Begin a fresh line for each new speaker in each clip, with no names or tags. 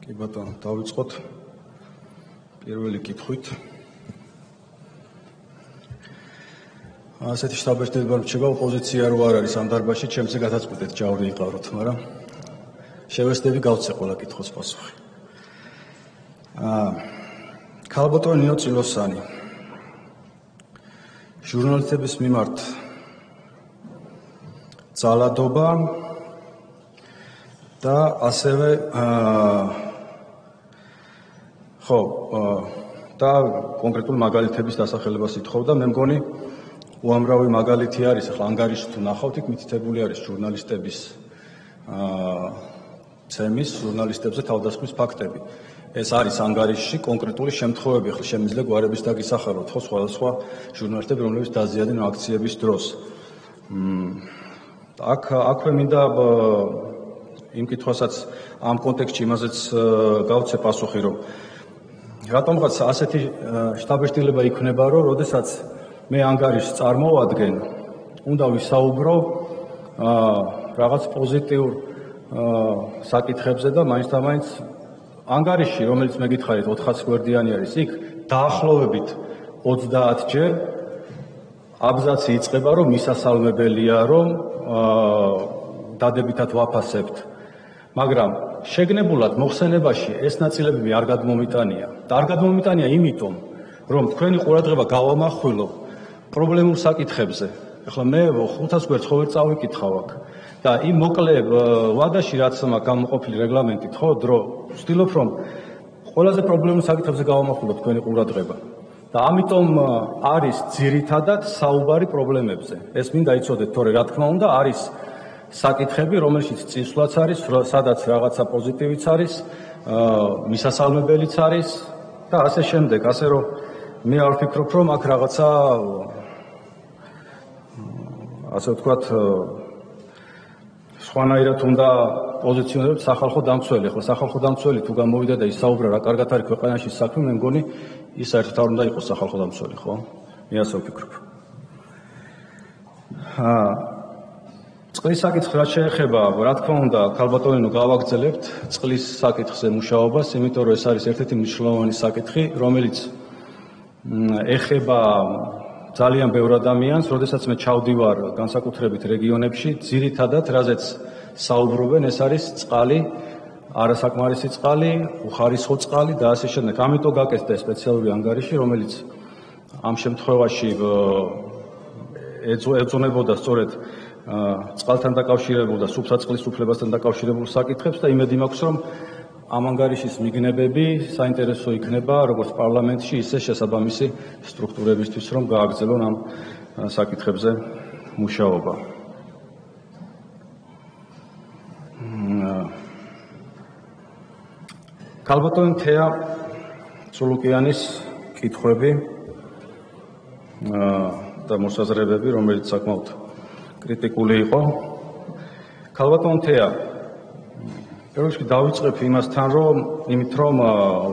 კი ბატონო, დავიწყოთ პირველი კითხვით. ასეთი შთაბეჭდილება რჩება ოპოზიცია რო არ არის ამ დარბაზში, ჩემზე გადაწყვეტეთ ჯავრი იყავროთ, მაგრამ შევეცდები გავცე ყველა კითხვის პასუხი. ქალბატონი ნინო წილოსანი ჟურნალისტების მიმართ ძალადობა და ასევე და კონკრეტულ მაგალითების დასახელებას ითხოვდა. მე მგონი უამრავი მაგალითი არის, ახლა ანგარიში თუ ნახავთ, იქ მითითებული არის ჟურნალისტების ცემის, ჟურნალისტებზე თავდასხმის ფაქტები. ეს არის ანგარიშში კონკრეტული შემთხვევები, ახლა შემიძლია გვარების დაგისახელოთ, სხვადასხვა ჟურნალისტები, რომლებიც დაზიანდნენ აქციების დროს. აქვე მინდა იმ კითხვასაც ამ კონტექსტში იმაზეც გავცე პასუხი, რომ რატომღაც ასეთი შთაბეჭდილება იქნება, რომ როდესაც მე ანგარიშს წარმოვადგენ, უნდა ვისაუბრო რაღაც პოზიტიურ საკითხებზე და მაინც ანგარიში, რომელიც მე გითხარით 400 გვერდიანი არის, იქ დაახლოებით 30 ჯერ აბზაცი იწყება, რომ მისასალმებელია, რომ დადებითად ვაფასებთ. მაგრამ შეგნებულად მოხსენებაში ეს ნაწილებები არ გადმომიტანია. და არ გადმომიტანია იმიტომ, რომ თქვენი ყურადღება გავამახვილო პრობლემურ საკითხებზე. ახლა მე 500 გვერდს ხო ვერ წავიკითხავ აქ. და იმ მოკლე ვადაში, რაც მაქვს გამოყოფილი რეგლამენტით, დრო ვცდილობ, რომ ყველაზე პრობლემურ საკითხებზე გავამახვილო თქვენი ყურადღება. და ამიტომ არის ძირითადად საუბარი პრობლემებზე. ეს მინდა იცოდეთ, თორე რა თქმა უნდა არის საკითხები, რომელშიც წინსვლაც არის, სადაც რაღაცა პოზიტივიც არის, მისასალმებელიც არის და ასე შემდეგ. ასე რომ მე არ ვფიქრობ, რომ აქ რაღაცა ასე ვთქვათ სხვანაირად უნდა პოზიციონირებთ სახალხო დამცველი. ახლა სახალხო დამცველი თუ გამოვიდა და ისაუბრა რა კარგად არის ქვეყანაში საქმე, მე მგონი ის საერთოდ არ უნდა იყოს სახალხო დამცველი, ხო? მე ასე ვფიქრობ. წყლის საკითხს რაც შეეხება, რა თქმა უნდა, ქალბატონო, გავაგრძელებთ წყლის საკითხზე მუშაობას, იმიტომ რომ ეს არის ერთ-ერთი მნიშვნელოვანი საკითხი, რომელიც ეხება ძალიან ბევრ ადამიანს, როდესაც მე ჩავდივარ განსაკუთრებით რეგიონებში, ძირითადად რაზეც საუბრობენ, ეს არის წყალი, არასაკმარისი წყალი, უხარისხო წყალი და ასე შემდეგ. ამიტომ გაკეთდა სპეციალური ანგარიში, რომელიც ამ შემთხვევაში ეძღვნებოდა სწორედ წყალთან დაკავშირებულ და სუფთა-წყლის უფლებასთან დაკავშირებულ საკითხებს და იმედი მაქვს, რომ ამ ანგარიშის მიგნებები საინტერესო იქნება როგორც პარლამენტში, ისე შესაბამისი სტრუქტურებისთვის, რომ გააგრძელონ ამ საკითხებზე მუშაობა. ქალბატონი თეა ცულუკიანის კითხვები და მოსაზრებები, რომელიც საკმაოდ კრიტიკული იყო. ქალბატონი თეა, პირველ რიგში დავიწყებ იმასთან, რომ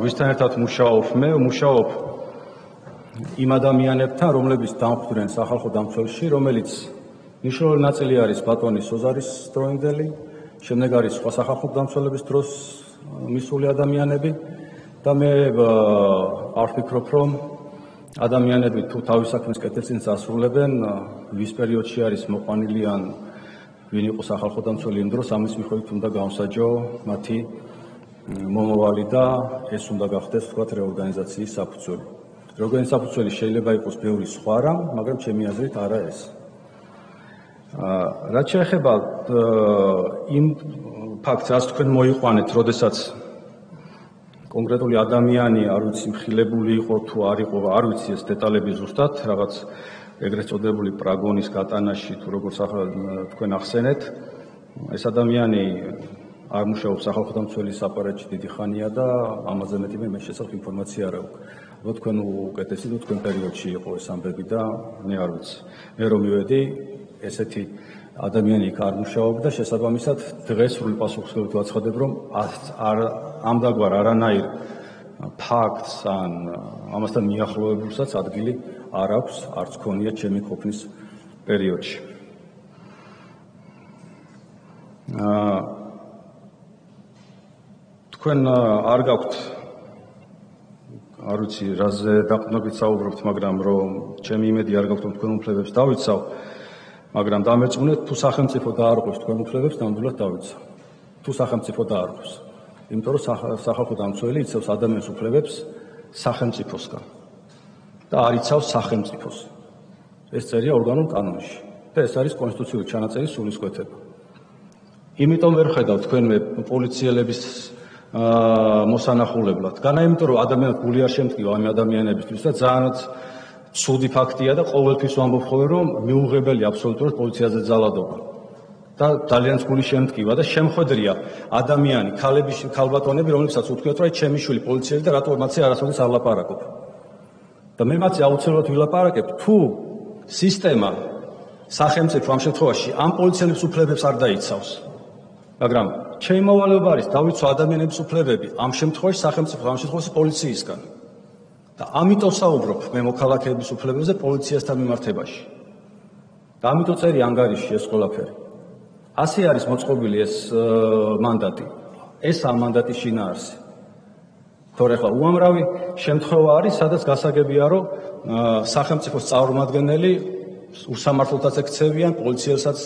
ვისთან ერთად მუშაობ, მე მუშაობ იმ ადამიანებთან, რომლებიც დამხვდნენ სახალხო დამცველში, რომელიც მნიშვნელოვანი ნაწილი არის ბატონი სოზარის დროინდელი, შემდეგ არის სხვა სახალხო დამცველების დროს მისული ადამიანები და მე არ ვფიქრობ, რომ ადამიანები თუ თავის საქმეს კეთილწინს ასრულებენ, ვის პერიოდში არის მოყვანილი ან ვინ იყო სახალხო დამცველი იმ დროს, ამის მიხედვით უნდა გავსაჯო მათი მომავალი და ეს უნდა გახდეს, ვთქვათ, რეორგანიზაციის საფუძველი. რეორგანიზაციის საფუძველი შეიძლება იყოს ბევრი სხვა რამ, მაგრამ ჩემი აზრით არა ეს. რაც შეეხება იმ ფაქტს, რაც თქვენ მოიყვანეთ, როდესაც კონკრეტული ადამიანი, არ ვიცი, მხილებული იყო თუ არ იყო, არ ვიცი ეს დეტალები ზუსტად, რაღაც ეგრეთ წოდებული პრაგონის გატანაში თუ როგორც თქვენ ახსენეთ, ეს ადამიანი არ მუშაობს სახალხო დამცველის აპარატში დიდი ხანია და ამაზე მეტი მე შესაძლოა ინფორმაცია არ აქვს. ალბათ თქვენ უკეთესი და თქვენ პერიოდში იყო ეს ამბები და მე არ ვიცი. მე რომ მივედი, ესეთი ადამიანი იქ არ მუშაობდა, შესაბამისად დღეს სრული პასუხისმგებლობით ვაცხადებ, რომ ამდაგვარ არანაირ ფაქტს ან ამასთან მიახლოებულსაც ადგილი არ აქვს, არც ქონია ჩემი ყოფნის პერიოდში. თქვენ არ გაქვთ არ ვიცი რაზე დაყრდნობით საუბრობთ, მაგრამ რომ ჩემი იმედი არ გაქვთ რომ თქვენ უფლებებს დავიცავ, მაგრამ დამერწმუნეთ თუ სახელმწიფო დაარღვევს თქვენ უფლებებს, ნამდვილად დავიცავ. თუ სახელმწიფო დაარღვევს. იმიტომ რომ სახალხო დამცველი იცავს ადამიანის უფლებებს სახელმწიფოსგან და არ იცავს სახელმწიფოს. ეს წერია ორგანულ კანონში და ეს არის კონსტიტუციური ჩანაწერის სულისკვეთება. იმიტომ ვერ ხედავ თქვენმე პოლიციელების მოსანახულებლად. განა იმიტომ რომ ადამიანად გული არ შემტკივა ამ ადამიანებისთვის და ძალიან ცუდი ფაქტია და ყოველთვის ვამბობ ხოლმე რომ მიუღებელი აბსოლუტურად პოლიციაზე ძალადობა. და ძალიან გული შემტკივა და შემხვედრია ადამიანი, ქალბატონები, რომლებსაც უთქვიათ რომ ჩემი შვილი პოლიციელი და რატო მათზე არასოდეს არ ლაპარაკობ. და მე მათზე აუცილებლად ვილაპარაკებ, თუ სისტემა სახელმწიფო ამ შემთხვევაში ამ პოლიციელებს უფლებებს არ დაიცავს. მაგრამ ჩემი მოვალეობა არის დავიცვა ადამიანების უფლებები ამ შემთხვევაში სახელმწიფო ამ შემთხვევაში პოლიციისგან. და ამიტომ საუბრობ მე მოქალაქეების უფლებებზე პოლიციასთან მიმართებაში. და ამიტომ წერი ანგარიში ეს ყველაფერი. ასე არის მოწყობილი ეს მანდატი. ეს ამ მანდატის შინაარსი. თორე ხა უამრავი შემთხვევა არის, სადაც გასაგებია, რომ სახელმწიფოს წარმომადგენელი უსამართლოდაც ექცევიან, პოლიციელსაც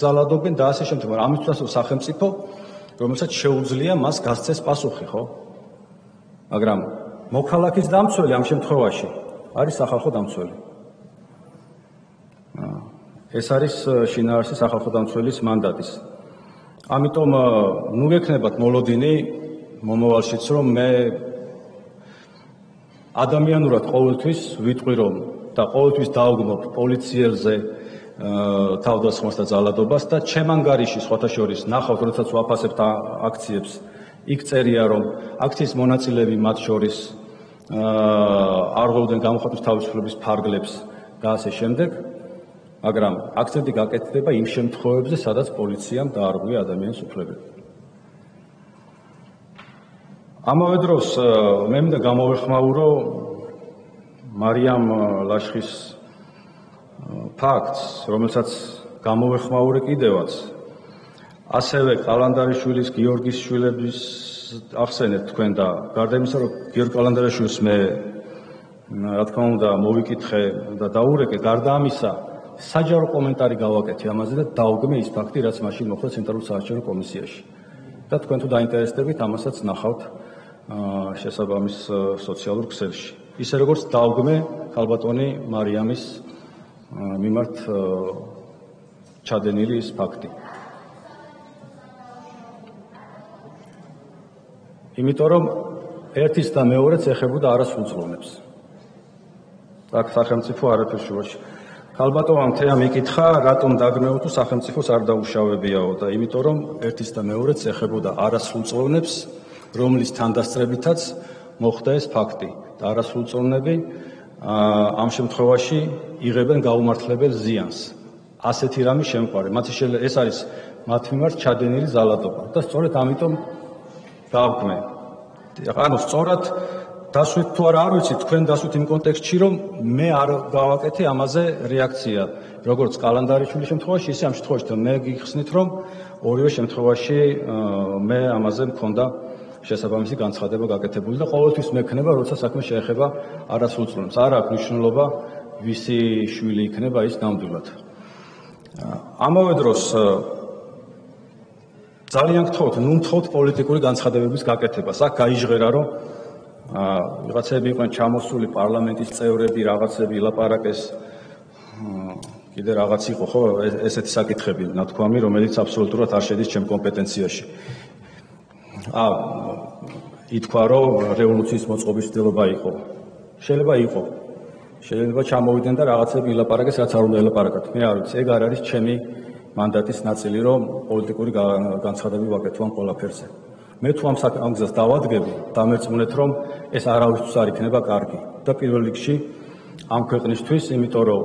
ძალადობენ და ასე შემდეგ. მაგრამ ამისთვის სახელმწიფო, რომელსაც შეუძლია მას გასცეს პასუხი, ხო? მაგრამ მოქალაქის დამცველი ამ შემთხვევაში არის სახალხო დამცველი. ეს არის შინაარსი სახალხო დამცველის მანდატის. ამიტომ ნუ გექნებათ მოლოდინი მომავალშიც რომ მე ადამიანურად ყოველთვის ვიტყვი რომ და ყოველთვის დავგმობ პოლიციელზე თავდასხმას და ძალადობას და ჩემ ანგარიში სხვათა შორის ნახავთ როდესაც ვაფასებთ აქციებს იქ წერია რომ აქციის მონაწილეები მათ შორის არ ღვევდნენ გამოხატვის თავისუფლების ფარგლებს და ასე შემდეგ. მაგრამ აქცენტი გაკეთდება იმ შემთხვევებზე, სადაც პოლიციამ დაარღვია ადამიანის უფლებები. ამავე დროს მე მინდა გამოვეხმაურო მარიამ ლაშხის ფაქტს, რომელსაც გამოვეხმაურე კიდევაც. ასევე კალანდარიშვილის, გიორგის შვილების ახსენეთ თქვენ და გარდა იმისა, რომ გიორგი კალანდარიშვილს მე რა თქმა უნდა მოვიკითხე და დაურეკე, გარდა ამისა საჯარო კომენტარი გავაკეთე ამაზე და დავგმე ის ფაქტი, რაც მაშინ მოხდა ცენტრალურ საარჩევნო კომისიაში. და თქვენ თუ დაინტერესდებით, ამასაც ნახავთ შესაბამის სოციალურ ქსელში. ისე როგორც დავგმე ქალბატონი მარიამის მიმართ ჩადენილი ის ფაქტი. იმიტომ რომ ერთის და მეორეც ეხებოდა არასრულწლოვნებს. აქ სახელმწიფო არაფერს შუაში. ქალბატონმა თეა მიკითხა, რატომ დაგმეო თუ სახელმწიფოს არ დაუშავებიაო და იმიტომ რომ ერთის და მეორეც ეხებოდა არასრულწლოვნებს, რომლის თანდასწრებითაც მოხდა ეს ფაქტი. და არასრულწლოვნები ამ შემთხვევაში იღებენ გაუმართლებელ ზიანს. ასეთი რამე შემყარე. ეს არის მათ მიმართ ჩადენილი ძალადობა და სწორედ ამიტომ დავგმე. ანუ სწორად დასვით თუ არა არ ვიცი, თქვენ დასვით იმ კონტექსტში, რომ მე არ გავაკეთე ამაზე რეაქცია, როგორც კალანდარიშვილის შემთხვევაში, ისე ამ შემთხვევაში და მე გიხსნით, რომ ორივე შემთხვევაში მე ამაზე მქონდა შესაბამისი განცხადება გაკეთებული და ყოველთვის მექნება, როცა საქმე შეეხება არასრულწლოვნებს. არ აქვს მნიშვნელობა, ვისი შვილი იქნება ის ნამდვილად. ამავე დროს ძალიან გთხოვთ, ნუ გთხოვთ პოლიტიკური განცხადებების გაკეთებას. აქ გაიჟღერა, რომ ვიღაცები იყვნენ ჩამოსული პარლამენტის წევრები, რაღაცები ილაპარაკეს, კიდე რაღაც იყო, ხო, ესეთი საკითხები, ნათქვამი, რომელიც აბსოლუტურად არ შედის ჩემ კომპეტენციაში. ითქვა, რომ რევოლუციის მოწყობის ცდილობა იყო. შეიძლება იყო. შეიძლება ჩამოვიდნენ და რაღაცები ილაპარაკეს, რაც არ უნდა ილაპარაკათ. მე არ ვიცი, ეგ არ არის ჩემი მანდატის ნაწილი, რომ პოლიტიკური განცხადებები ვაკეთო ამ ყველაფერზე. მე თუ ამ გზას დავადგები, დამერწმუნეთ, რომ ეს არავისთვის არ იქნება კარგი. და პირველ რიგში ამ ქვეყნისთვის, იმიტომ რომ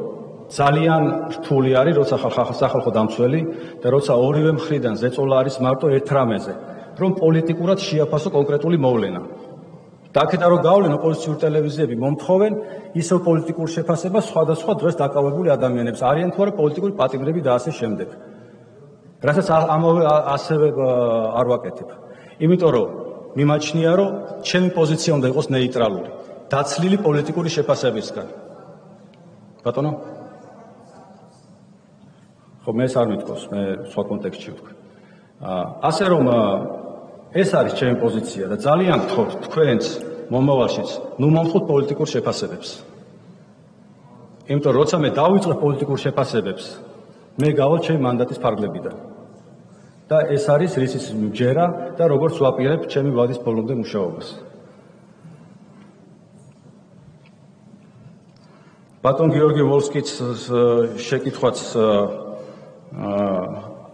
ძალიან რთული არის, როცა სახალხო დამცველი და როცა ორივე მხრიდან ზეწოლა არის მარტო ერთ რამეზე, რომ პოლიტიკურად შეაფასო კონკრეტული მოვლენა. და აქედან რომ გავლენ ოპოზიციური ტელევიზიები მომთხოვენ ისევ პოლიტიკურ შეფასებას სხვადასხვა დროს დაკავებული ადამიანებს, არიან თუ არა პოლიტიკური პატიმრები და ასე შემდეგ. რასაც ასევე არ ვაკეთებ. იმიტომ რომ მიმაჩნია, რომ ჩემი პოზიცია უნდა იყოს ნეიტრალური, დაცლილი პოლიტიკური შეფასებისგან. ბატონო? ხო, მე ეს არ მითქოს, მე სხვა კონტექსტში ვთქვი. ასე რომ ეს არის ჩემი პოზიცია და ძალიან გთხოვთ თქვენც მომავალშიც, ნუ მომხდით პოლიტიკურ შეფასებებს. იმიტომ რომ როცა მე დავიწყებ პოლიტიკურ შეფასებებს, მე გავალ ჩემი მანდატის ფარგლებიდან. და ეს არის რისის მჯერა და როგორც ვაპირებ ჩემი ვადის ბოლომდე მუშაობას. ბატონ გიორგი ვოლსკიც შეკითხვაც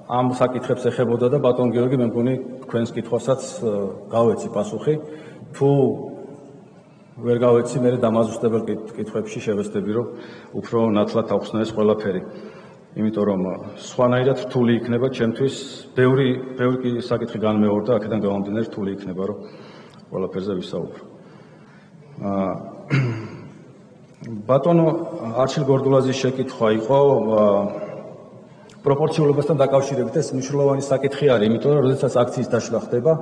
ამ საკითხებს ეხებოდა და ბატონ გიორგი მე მგონი თქვენს კითხვასაც გავეცი პასუხი. თუ ვერ გავეცი, მე დამაზუსტებელ კითხვებში შევეცდები, რომ უფრო ნათლად ავხსნას ყველაფერი. იმიტომ რომ სხვანაირად რთული იქნება ჩემთვის, ბევრი საკითხი განმეორდა, აქედან გამომდინარე რთული იქნება, რომ ყველაფერზე ვისაუბრო. ბატონო არჩილ გორდულაძის შეკითხვა იყო პროპორციულობასთან დაკავშირებით. ეს მნიშვნელოვანი საკითხი არის, იმიტომ რომ როდესაც აქციის დაშლა ხდება,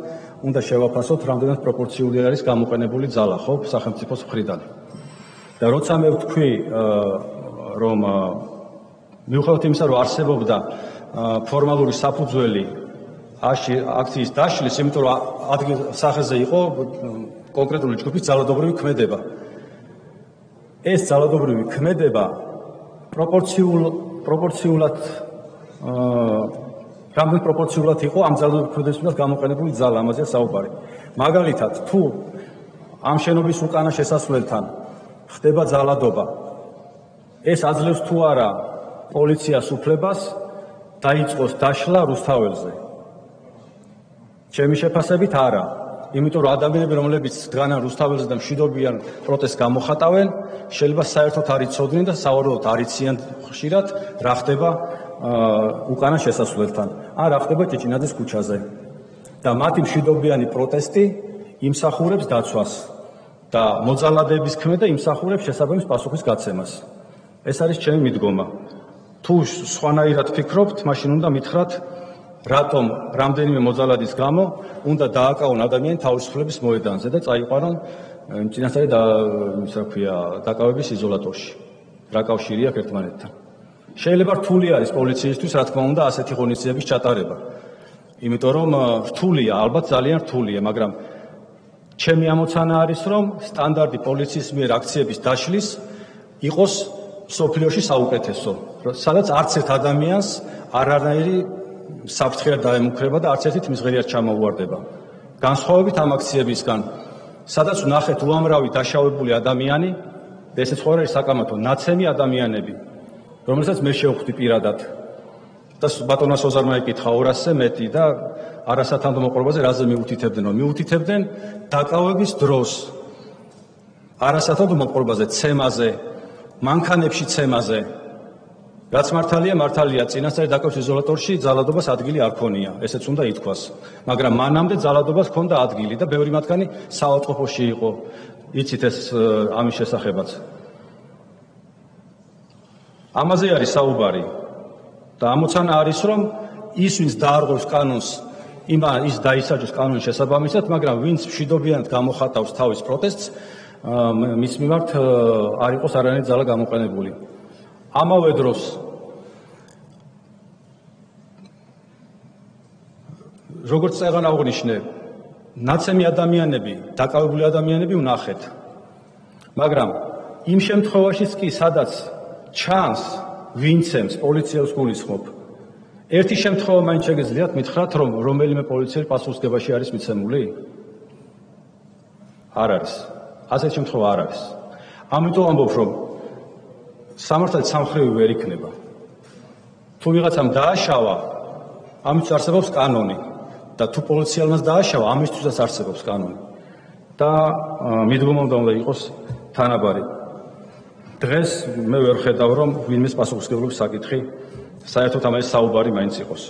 უნდა შევაფასოთ, რამდენად პროპორციული არის გამოყენებული ძალა, ხო, სახელმწიფოს მხრიდან. და როცა მე ვთქვი, რომ მიუხედავად იმისა, რომ არსებობდა ფორმალური საფუძველი აქციის დაშლის, იმიტომ რომ ადგილ სახეზე იყო კონკრეტული ჯგუფის ძალადობრივი ქმედება. ეს ძალადობრივი ქმედება პროპორციულად რამდენ პროპორციულად იყო ამ ძალადობრივი ქმედებისგან გამოყენებული ძალა, ამაზეა საუბარი. მაგალითად, თუ ამ შენობის უკანა შესასვლელთან ხდება ძალადობა, ეს აძლევს თუ არა პოლიციას უფლებას დაიწყოს დაშლა რუსთაველზე. ჩემი შეფასებით არა. იმიტომ რომ ადამიანები, რომლებიც დგანან რუსთაველზე და მშვიდობიან პროტესტს გამოხატავენ, შეიძლება საერთოდ არ იცოდნენ და სავარაუდოდ არ იციან ხშირად რა ხდება უკანა შესასვლელთან. ან რა ხდება ჭეჭინაძის ქუჩაზე. და მათი მშვიდობიანი პროტესტი იმსახურებს დაცვას და მოძალადეების ქმედება იმსახურებს შესაბამის პასუხის გაცემას. ეს არის ჩემი მიდგომა. თუ სხვანაირად ფიქრობთ, მაშინ უნდა მითხრათ, რატომ რამდენიმე მოძალადის გამო უნდა დააკავონ ადამიანი თავისუფლების მოედანზე და წაიყვანონ წინასწარი დაკავების იზოლატორში. რა კავშირი აქვს ერთმანეთთან? შეიძლება რთული არის პოლიციისთვის, რა თქმა უნდა, ასეთი ღონისძიების ჩატარება. იმიტომ რომ რთულია, ალბათ ძალიან რთულია, მაგრამ ჩემი ამოცანა არის, რომ სტანდარტი პოლიციის მიერ აქციების დაშლის იყოს სოფლიოში საუკეთესო, სადაც არც ერთ ადამიანს არანაირი საფრთხე არ დაემუქრება და არც ერთი თმისღერი არ ჩამოუვარდება. განსხვავებით ამ აქციებისგან, სადაც ვნახეთ უამრავი დაშავებული ადამიანი, და ესეც ხო არის საკამათო, ნაცემი ადამიანები, რომელსაც მე შევხვდი პირადად. და ბატონას ოზარმა ეკითხა 200-ზე მეტი და არასათანადო მოყოლობაზე რაზე მიუთითებდნენ? მიუთითებდნენ დაკავების დროს. არასათანადო მოყოლობაზე, ცემაზე, მანქანებში ცემაზე. რაც მართალია, წინასწარი დაკავების იზოლატორში ძალადობას ადგილი არ ქონია, ესეც უნდა ითქვას. მაგრამ მანამდე ძალადობას ქონდა ადგილი და ბევრი მათგანი საავადმყოფოში იყო. იცით ეს ამის შესახებაც. ამაზე არის საუბარი. და ამოცანა არის, რომ ის, ვინც დაარღვევს კანონს, ის დაისაჯოს კანონის შესაბამისად, მაგრამ ვინც მშვიდობიანად გამოხატავს თავის პროტესტს, მის მიმართ არ იყოს არანაირი ძალა გამოყენებული. ამავე დროს როგორც წეგან აღნიშნე, ნაცემი ადამიანები, დაკავებული ადამიანები ვნახეთ. მაგრამ იმ შემთხვევაშიც კი, სადაც ჩანს ვინცემს პოლიციელს გულისხმობ, ერთი შემთხვევა მაინც შეგიძლიათ მითხრათ, რომ რომელიმე პოლიციელი პასუხისგებაში არის მიცემული? არ არის. ასეთი შემთხვევა არ არის. ამიტომ ამბობ, რომ სამართალით სამხრივი ვერ იქნება. თუ ვიღაცამ დააშავა, ამისთვის არსებობს კანონი და თუ პოლიციელმაც დააშავა, ამისთვისაც არსებობს კანონი. და მიდგომა უნდა იყოს თანაბარი. დღეს მე ვერ ხედავ, რომ ვინმეს პასუხისმგებლობის საკითხი საერთოდ ამაზე საუბარი მაინც იყოს.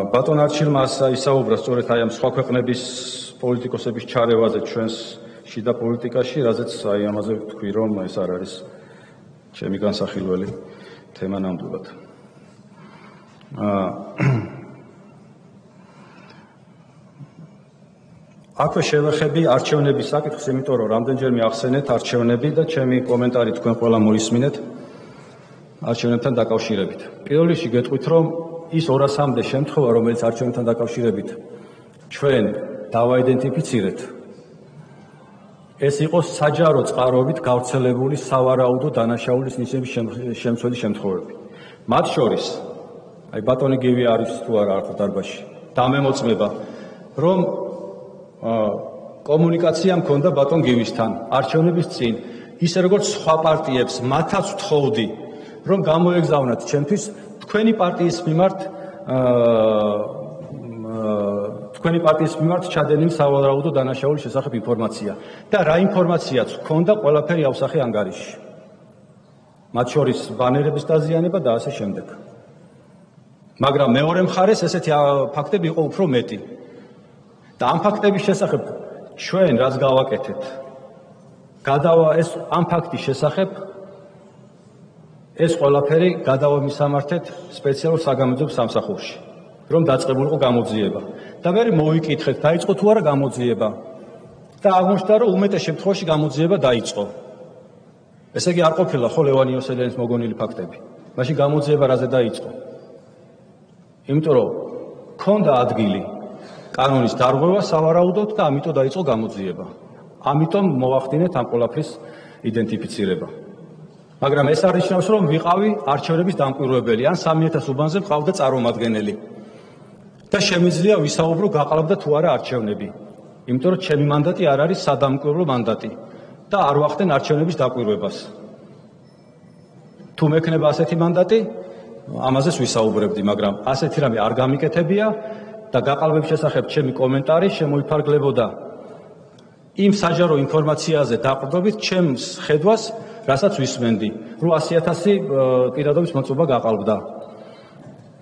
ბატონ არჩილმა ისაუბრა სწორედ აი ამ სხვა ქვეყნების პოლიტიკოსების ჩარევაზე ჩვენს შიდა პოლიტიკაში, რაზეც აი ამაზე ვთქვი, რომ ეს არ არის ჩემი განსახილველი თემა ნამდვილად. აქვე შევეხები არჩევნების საკითხს, იმიტომ რომ რამდენჯერმე ახსენეთ არჩევნები და ჩემი კომენტარი თქვენ ყველა მოისმინეთ არჩევნებთან დაკავშირებით. პირველ რიგში გეტყვით, რომ ის 200-მდე შემთხვევა, რომელიც არჩევნებთან დაკავშირებით ჩვენ დავაიდენტიფიცირეთ, ეს იყო საჯარო წყაროებით გავრცელებული სავარაუდო დანაშაულის ნიშნების შემცველი შემთხვევები. მათ შორის, აი ბატონი გივი არის თუ არა ახლა დარბაზში, დამემოწმება, რომ კომუნიკაცია მქონდა ბატონ გივისთან არჩევნების წინ, ისე როგორც სხვა პარტიებს, მათაც ვთხოვდი, რომ გამოეგზავნათ ჩემთვის თქვენი პარტიის მიმართ ჩადენილი სავარაუდო დანაშაულის შესახებ ინფორმაცია და რა ინფორმაციაც ჰქონდა, ყველაფერი ავსახე ანგარიშში. მათ შორის ბანერების დაზიანება და ასე შემდეგ. მაგრამ მეორე მხარეს ესეთი ფაქტები იყო უფრო მეტი. და ამ ფაქტების შესახებ ჩვენ რაც გავაკეთეთ, ამ ფაქტის შესახებ ეს ყველაფერი გადავამისამართეთ სპეციალურ საგამოძიებო სამსახურში, რომ დაწყებულიყო გამოძიება. და მე მოვიკითხეთ, დაიწყო თუ არა გამოძიება. და აღმოჩნდა, რომ უმეტეს შემთხვევაში გამოძიება დაიწყო. ესე იგი არ ყოფილა ხო ლევან იოსელიანის მოგონილი ფაქტები. მაშინ გამოძიება რაზე დაიწყო? იმიტომ რომ ქონდა ადგილი კანონის დარღვევა სავარაუდოდ და ამიტომ დაიწყო გამოძიება. ამიტომ მოვახდინეთ ამ ყველაფრის იდენტიფიცირება. მაგრამ ეს არ ნიშნავს, რომ ვიყავი არჩევნების დამკვირვებელი, ან 3000 უბანზე მყავდა წარმომადგენელი. და შემიძლია ვისაუბრო გაყალბდა თუ არა არჩევნები. იმიტომ რომ ჩემი მანდატი არ არის სადამკვირვებლო მანდატი და არ ვახდენ არჩევნების დაკვირვებას. თუ მექნება ასეთი მანდატი, ამაზეც ვისაუბრებდი, მაგრამ ასეთი რამე არ გამიკეთებია და გაყალბების შესახებ ჩემი კომენტარი შემოიფარგლებოდა იმ საჯარო ინფორმაციაზე დაყრდნობით ჩემს ხედვას, რასაც ვისმენდი, რომ 100,000 პირადობის მოწმობა გაყალბდა.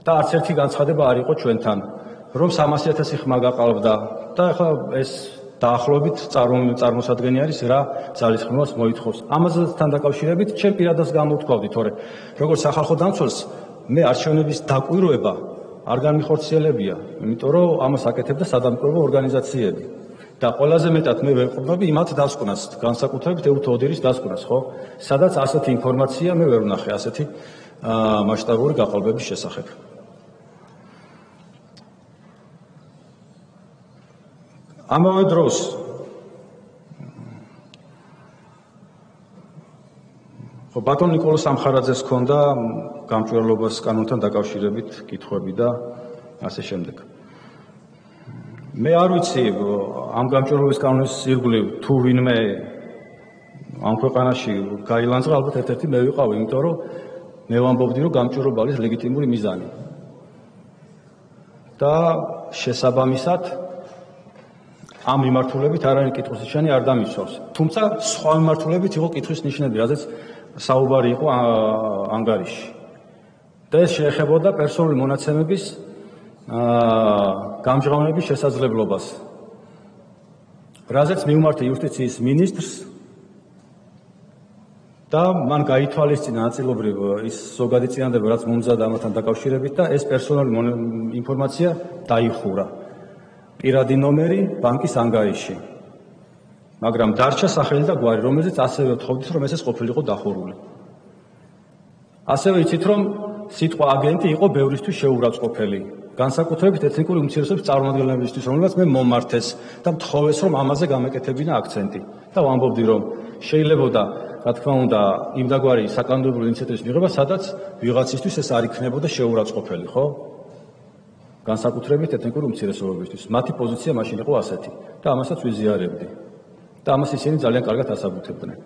და არც ერთი განცხადება არ იყო ჩვენთან, რომ 300,000 ხმა გაყალბდა და ახლა ეს დაახლოებით წარმოსადგენი არის რა ძალისხმევას მოითხოვს. ამასთან დაკავშირებით ჩემ პირადას გამოვთქვავდი, თორე როგორც სახალხო დამცველს მე არჩევნების დაკვირვება არ განმიხორციელებია, იმიტომ რომ ამას აკეთებდა სადამკვირვებლო ორგანიზაციები. და ყველაზე მეტად მე ვეყრდნობი იმათ დასკვნას, განსაკუთრებით ეუთო ოდირის დასკვნას, ხო? სადაც ასეთი ინფორმაცია მე ვერ ვნახე ასეთი მასშტაბური გაყალბების შესახებ. ამავე დროს ხო ბატონ ნიკოლოზ სამხარაძეს ჰქონდა გამჭვირვალობას კანონთან დაკავშირებით კითხვები და ასე შემდეგ. მე არ ვიცი ამ გამჭვირვალობის კანონის ირგვლივ თუ ვინმე ამ ქვეყანაში გაილანძღა, ალბათ ერთ-ერთი მე ვიყავი, იმიტომ რომ მე ვამბობდი, რომ გამჭვირვალობა არის ლეგიტიმური მიზანი. და შესაბამისად ამ მიმართულებით არანაირი კითხვის ნიშანი არ დამისვავს. თუმცა სხვა მიმართულებით იყო კითხვის ნიშნები, რაზეც საუბარი იყო ანგარიშში. და ეს შეეხებოდა პერსონალური მონაცემების გამჟღავნების შესაძლებლობას. რაზეც მივმართე იუსტიციის მინისტრს და მან გაითვალისწინა ნაწილობრივ ის ზოგადი წინადადება, რაც მომზადდა ამათთან დაკავშირებით და ეს პერსონალური ინფორმაცია დაიხურა. პირადი ნომერი ბანკის ანგარიში. მაგრამ დარჩა სახელი და გვარი, რომელზეც ასევე ვთხოვდით, რომ ეს ყოფილიყო დახურული. ასევე იცით, რომ სიტყვა აგენტი იყო ბევრისთვის შეურაცხყოფელი. განსაკუთრებით ეთნიკური უმცირესობის წარმომადგენლებისთვის, რომელსაც მე მომართეს და მთხოვეს, რომ ამაზე გამეკეთებინა აქცენტი. და ვამბობდი, რომ შეიძლებოდა, რა თქმა უნდა, იმდაგვარი საკანონმდებლო ინიციატივის მიღება, სადაც ვიღაცისთვის ეს არ იქნებოდა შეურაცხყოფელი, ხო? განსაკუთრებით ეთნიკური უმცირესობებისთვის. მათი პოზიცია მაშინ იყო ასეთი და ამასაც ვიზიარებდი. და ამას ისინი ძალიან კარგად ასაბუთებდნენ.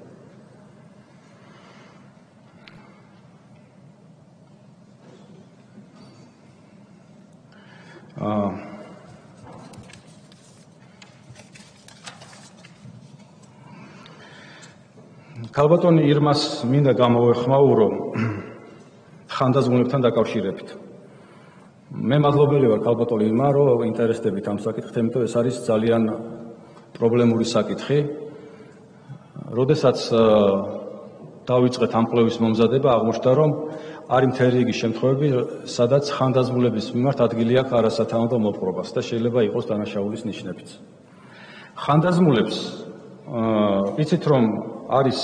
ქალბატონი ირმას მინდა გამოვეხმაურო ხანდაზმულებთან დაკავშირებით. მე მადლობელი ვარ ქალბატონ ირმა, რომ ინტერესდებით ამ საკითხით, იმიტომ ეს არის ძალიან პრობლემური საკითხი. როდესაც დავიწყეთ ამ კვლევის მომზადება, აღმოჩნდა, რომ არის მთელი რიგი შემთხვევები, სადაც ხანდაზმულების მიმართ ადგილი აქვს არასათანადო მოპყრობას და შეიძლება იყოს დანაშაულის ნიშნებიც. ხანდაზმულებს იცით რომ არის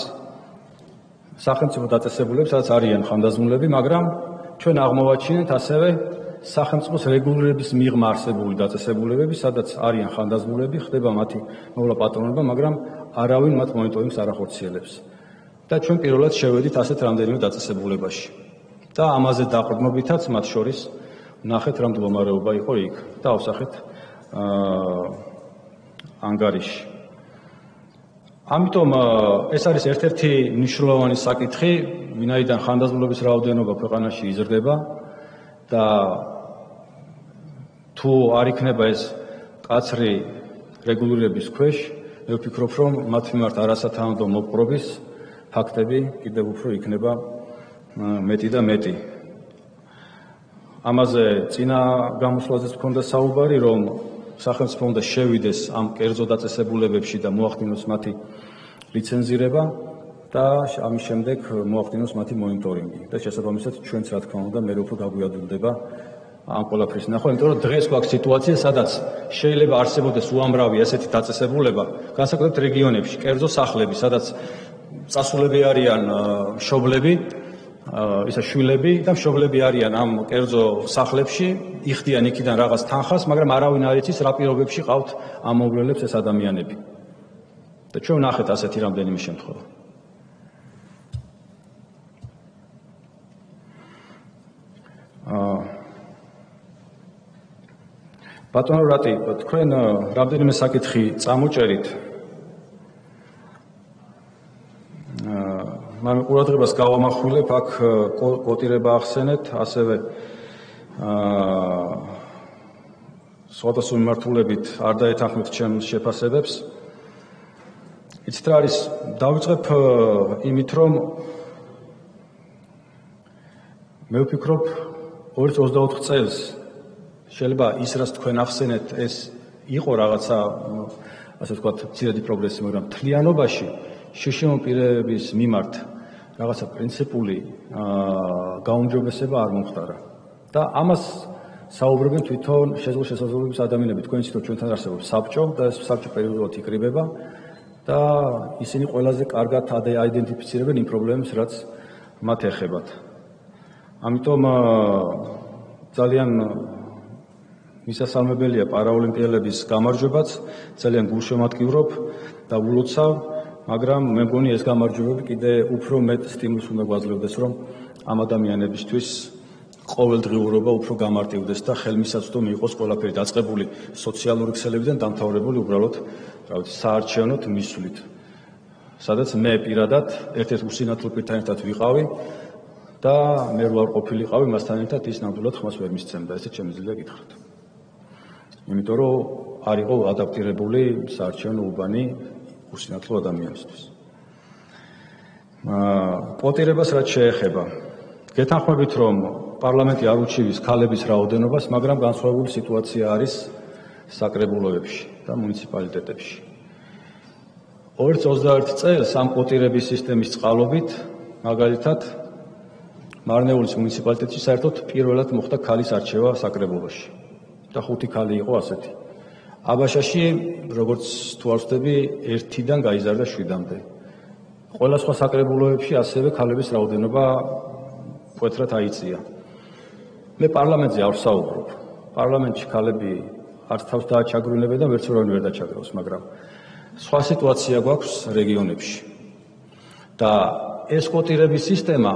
სახელმწიფო დაწესებულებები, სადაც არიან ხანდაზმულები, მაგრამ ჩვენ აღმოვაჩინეთ ასევე სახელმწიფოს რეგულირების მიღმა არსებული დაწესებულებები, სადაც არიან ხანდაზმულები, ხდება მათი მოვლა პატრონობა, მაგრამ არავინ მათ მონიტორინგს არ ახორციელებს. და ჩვენ პირველად შევედით ასეთ რამდენიმე დაწესებულებაში. და ამაზე დაყრდნობითაც მათ შორის ნახეთ რა მდგომარეობა იყო იქ და ავსახეთ ანგარიში. ამიტომ ეს არის ერთ-ერთი მნიშვნელოვანი საკითხი, ვინაიდან ხანდაზმულების რაოდენობა ქვეყანაში იზრდება და თუ არ იქნება ეს კაცრი რეგულირების ქვეშ, მე ვფიქრობ, რომ მათ მიმართ არასათანადო მოპყრობის ფაქტები კიდევ უფრო იქნება მეტი და მეტი. ამაზე წინა გამოსვლაზეც მქონდა საუბარი, რომ სახელმწიფო უნდა შევიდეს ამ კერძო დაწესებულებებში და მოახდინოს მათი ლიცენზირება და ამის შემდეგ მოახდინოს მათი მონიტორინგი. და შესაბამისად ჩვენც რა თქმა უნდა მე უფრო გაგვიადვილდება ამ ყველაფრის ნახვა, იმიტომ რომ დღეს გვაქვს სიტუაცია, სადაც შეიძლება არსებობდეს უამრავი ასეთი დაწესებულება, განსაკუთრებით რეგიონებში, კერძო სახლები, სადაც წასულები არიან მშობლები, ისა შვილები და მშობლები არიან ამ კერძო სახლებში, იხდიან იქიდან რაღაც თანხას, მაგრამ არავინ არ იცის რა პირობებში ყავთ ამოვლელებს ეს ადამიანები. და ჩვენ ვნახეთ ასეთი რამდენიმე შემთხვევა. ბატონო რატი, თქვენ რამდენიმე საკითხი წამოჭერით. მაგრამ ყურადღებას გავამახვილებ, აქ კოტირება ახსენეთ, ასევე სხვადასხვა მიმართულებით არ დაეთანხმებით ჩემს შეფასებებს. იცით რა არის, დავიწყებ იმით, რომ მე ვფიქრობ 2024 წელს შეიძლება ის რაც თქვენ ახსენეთ, ეს იყო რაღაცა, ასე ვთქვათ, მცირედი პროგრესი, მაგრამ მთლიანობაში შშმ პირების მიმართ რაღაცა პრინციპული გაუმჯობესება არ მომხდარა. და ამას საუბრობენ თვითონ შესაძლებლობის ადამიანები. თქვენ იცით, რომ ჩვენთან არსებობს საბჭო და ეს საბჭო პერიოდულად იკრიბება და ისინი ყველაზე კარგად აიდენტიფიცირებენ იმ პრობლემებს, რაც მათ ეხებათ. ამიტომ ძალიან მისასალმებელია პარაოლიმპიელების გამარჯვებაც, ძალიან გულშემატკივრობ და ულოცავ, მაგრამ მე მგონი ეს გამარჯვებები კიდე უფრო მეტ სტიმულს უნდა გვაძლევდეს, რომ ამ ადამიანებისთვის ყოველდღიურობა უფრო გამარტივდეს და ხელმისაწვდომი იყოს ყველაფერი დაწყებული სოციალური ქსელებიდან დამთავრებული უბრალოდ, რა ვიცი, საარჩევნოთ მისვლით. სადაც მე პირადად ერთ-ერთ უსინათლო პირთან ერთად ვიყავი და მე რო არ ყოფილიყავი მასთან ერთად ის ნამდვილად ხმას ვერ მისცემდა, ესეც შემიძლია გითხრათ. იმიტომ რომ არ იყო ადაპტირებული საარჩევნო უბანი უსინათლო ადამიანისთვის. კოტირებას რაც შეეხება, გეთანხმებით, რომ პარლამენტი არ უჩივის ქალების რაოდენობას, მაგრამ განსხვავებული სიტუაცია არის საკრებულოებში და მუნიციპალიტეტებში. 2021 წელს ამ კოტირების სისტემის წყალობით, მაგალითად, მარნეულის მუნიციპალიტეტში საერთოდ პირველად მოხდა ქალის არჩევა საკრებულოში და 5 ქალი იყო ასეთი. აბაშაში, როგორც თუ არ ვცდები, 1-დან გაიზარდა 7-მდე. ყველა სხვა საკრებულოებში ასევე ქალების რაოდენობა მკვეთრად აიწია. მე პარლამენტზე არ ვსაუბრობ. პარლამენტში ქალები არც თავს დააჩაგვრინებენ და ვერც ურავინ ვერ დაჩაგრავს, მაგრამ სხვა სიტუაცია გვაქვს რეგიონებში. და ეს კოტირების სისტემა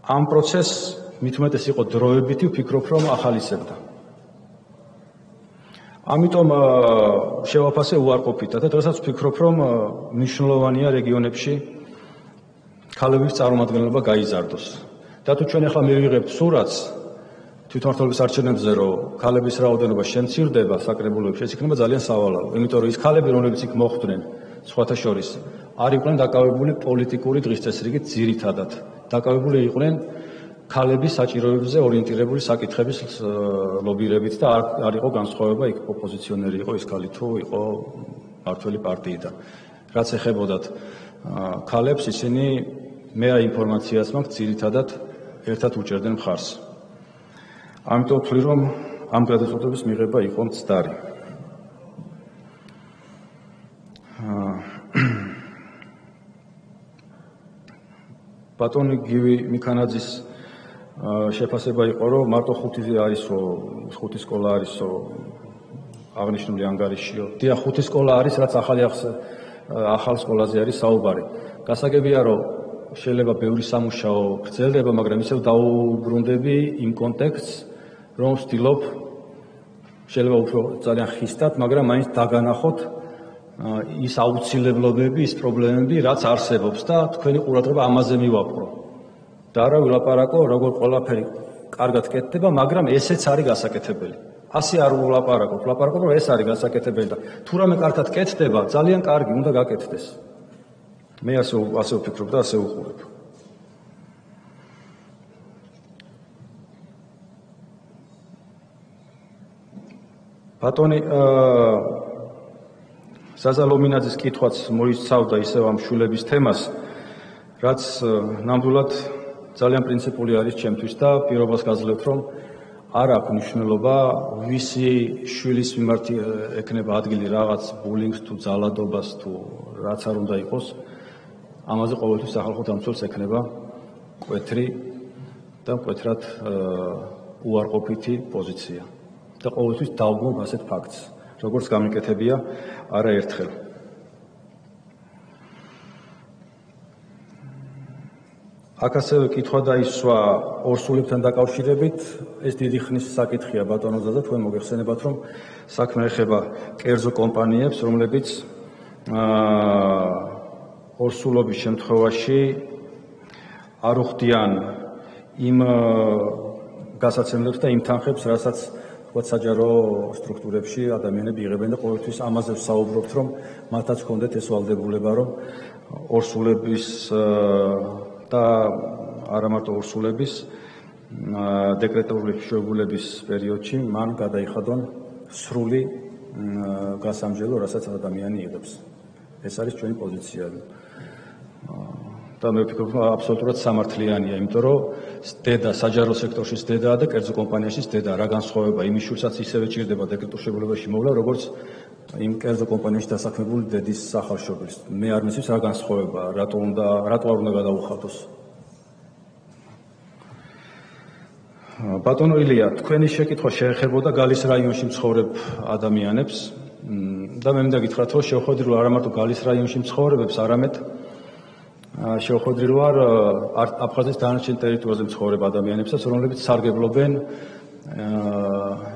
ამ პროცესს მით უმეტეს იყო დროებითი, ვფიქრობ, რომ ახალისებდა. ამიტომ შევაფასე უარყოფითად და დღესაც ვფიქრობ, რომ მნიშვნელოვანია რეგიონებში ქალების წარმომადგენლობა გაიზარდოს. და თუ ჩვენ ახლა მივიღებთ სურათს თვითმმართველობის არჩევნებზე, რომ ქალების რაოდენობა შემცირდება საკრებულოებში, ეს იქნება ძალიან სავალალო. იმიტომ რომ ის ქალები, რომლებიც იქ მოხვდნენ, სხვათა შორის, არ იყვნენ დაკავებული პოლიტიკური დღესდღეობით ძირითადად. დაკავებული იყვნენ ქალების საჭიროებებზე ორიენტირებული საკითხების ლობირებით და არ იყო განსხვავება იქ ოპოზიციონერი იყო ის ქალი თუ იყო მართველი პარტიიდან. რაც ეხებოდათ ქალებს, ისინი მე რა ინფორმაციას მაქვს, ძირითადად ერთად უჭერდნენ მხარს. ამიტომ ვთვლი, რომ ამ გადაწყვეტების მიღება იყო მცდარი. ბატონი გივი მიქანაძის შეფასება იყო, რომ მარტო 5 სკოლა არისო აღნიშნული ანგარიშიო. დიახ, 5 სკოლა არის, რაც ახალ სკოლაზე არის საუბარი. გასაგებია, რომ შეიძლება ბევრი სამუშაო გრძელდება, მაგრამ ისევ დაუბრუნდები იმ კონტექსტს, რომ ვცდილობ შეიძლება უფრო ძალიან ხისტად, მაგრამ მაინც დაგანახოთ ის აუცილებლობები, ის პრობლემები, რაც არსებობს და თქვენი ყურადღება ამაზე მივაპყრო. და არა ვილაპარაკო, როგორ ყველაფერი კარგად კეთდება, მაგრამ ესეც არის გასაკეთებელი. ასე არ ვილაპარაკობ, ვლაპარაკობ, რომ ეს არის გასაკეთებელი და თუ რამე კარგად კეთდება, ძალიან კარგი, უნდა გაკეთდეს. მე ასე ვფიქრობ და ასე ვუყურებ. ბატონი ზაზა ლომინაძის კითხვაც მოიცავდა ისევ ამ შვილების თემას, რაც ნამდვილად ძალიან პრინციპული არის ჩემთვის და პირობას გაძლევთ, რომ არ აქვს მნიშვნელობა, ვისი შვილის მიმართ ექნება ადგილი რაღაც ბულინგს თუ ძალადობას თუ რაც არ უნდა იყოს. ამაზე ყოველთვის სახალხო დამცველს ექნება მკვეთრი და მკვეთრად უარყოფითი პოზიცია. და ყოველთვის დავგმობ ასეთ ფაქტს, როგორც გამიკეთებია არაერთხელ. აქ ასევე კითხვა დაისვა ორსულებთან დაკავშირებით, ეს დიდი ხნის საკითხია ბატონო ზაზა, თქვენ მოგეხსენებათ, რომ საქმე ეხება კერძო კომპანიებს, რომლებიც ორსულობის შემთხვევაში არ უხდიან იმ გასაცემლებს და იმ თანხებს, რასაც საჯარო სტრუქტურებში ადამიანები იღებენ და ყოველთვის ამაზე ვსაუბრობთ, რომ მათაც ჰქონდეთ ეს ვალდებულება, რომ ორსულების და არა მარტო ორსულების დეკრეტული შეუგულების პერიოდში მან გადაიხადონ სრული გასამჯელო, რასაც ადამიანი იღებს. ეს არის ჩვენი პოზიცია. და მე ვფიქრობ, რომ აბსოლუტურად სამართლიანია, იმიტომ რომ დედა საჯარო სექტორში დედაა და კერძო კომპანიაში დედა, რა განსხვავება იმის შვილსაც ისევე ჭირდება დეკრეტულ შეუგულებაში მოვლა, როგორც იმ კერძო კომპანიაში დასაქმებული დედის სახალშობილს. მე არ მისის რა განსხვავება, რატო არ უნდა გადაუხადოს. ბატონო ილია, თქვენი შეკითხვა შეეხებოდა გალის რაიონში მცხოვრებ ადამიანებს და მე მინდა გითხრათ, რომ შევხვედრილ არა მარტო გალის რაიონში მცხოვრებებს, არამედ შევხვედრილ ვარ აფხაზეთის დანარჩენ ტერიტორიაზე მცხოვრებ ადამიანებსაც, რომლებიც სარგებლობენ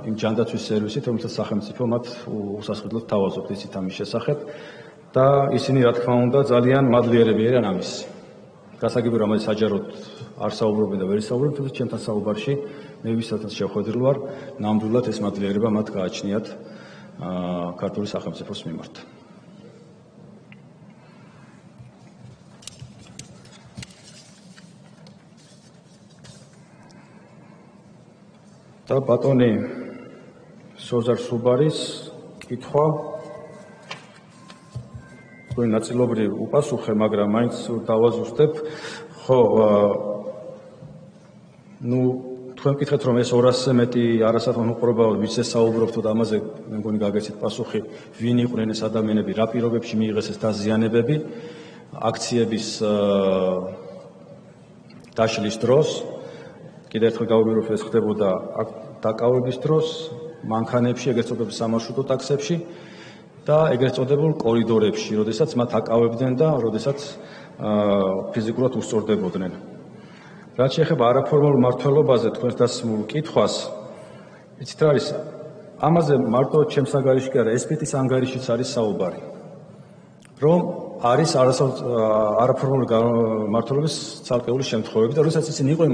იმ ჯანდაცვის სერვისით, რომელსაც სახელმწიფო მათ უსასყიდლოდ თავაზობთ ისიც ამის შესახებ და ისინი რა თქმა უნდა ძალიან მადლიერები არიან ამის. გასაგებია, რომ საჯაროდ არ საუბრობენ და ვერ ისაუბრებენ, თუმცა ჩემთან საუბარში მე ვისაც შევხვედრილ ვარ, ნამდვილად ეს მადლიერება მათ გააჩნიათ ქართული სახელმწიფოს მიმართ. და ბატონი სოზარ სუბარის კითხვა თქვენ ნაწილობრივ უპასუხე, მაგრამ მაინც დავაზუსტებ. ხო, თქვენ გკითხეთ, რომ ეს 200-ზე მეტი არასათანადო ვის ესაუბრობთ და ამაზე მე მგონი გაგეცით პასუხი, ვინ იყვნენ ეს ადამიანები, რა პირობებში მიიღეს ეს დაზიანებები, აქციების დაშლის დროს. კიდევ ერთხელ გავუმეორებ, ეს ხდებოდა დაკავების დროს, მანქანებში, ეგრეთ წოდებულ სამარშრუტო ტაქსებში და ეგრეთ წოდებულ კორიდორებში, როდესაც მათ აკავებდნენ და როდესაც ფიზიკურად უსწორდებოდნენ. რაც შეეხება არაფორმალურ მმართველობაზე თქვენს დასმულ კითხვას, იცით რა არის? ამაზე მარტო ჩემს ანგარიში კი არა, ესპეტის ანგარიშიც არის საუბარი. რომ არის არაფორმალური მმართველობის ცალკეული შემთხვევები და როდესაც ისინი იყვნენ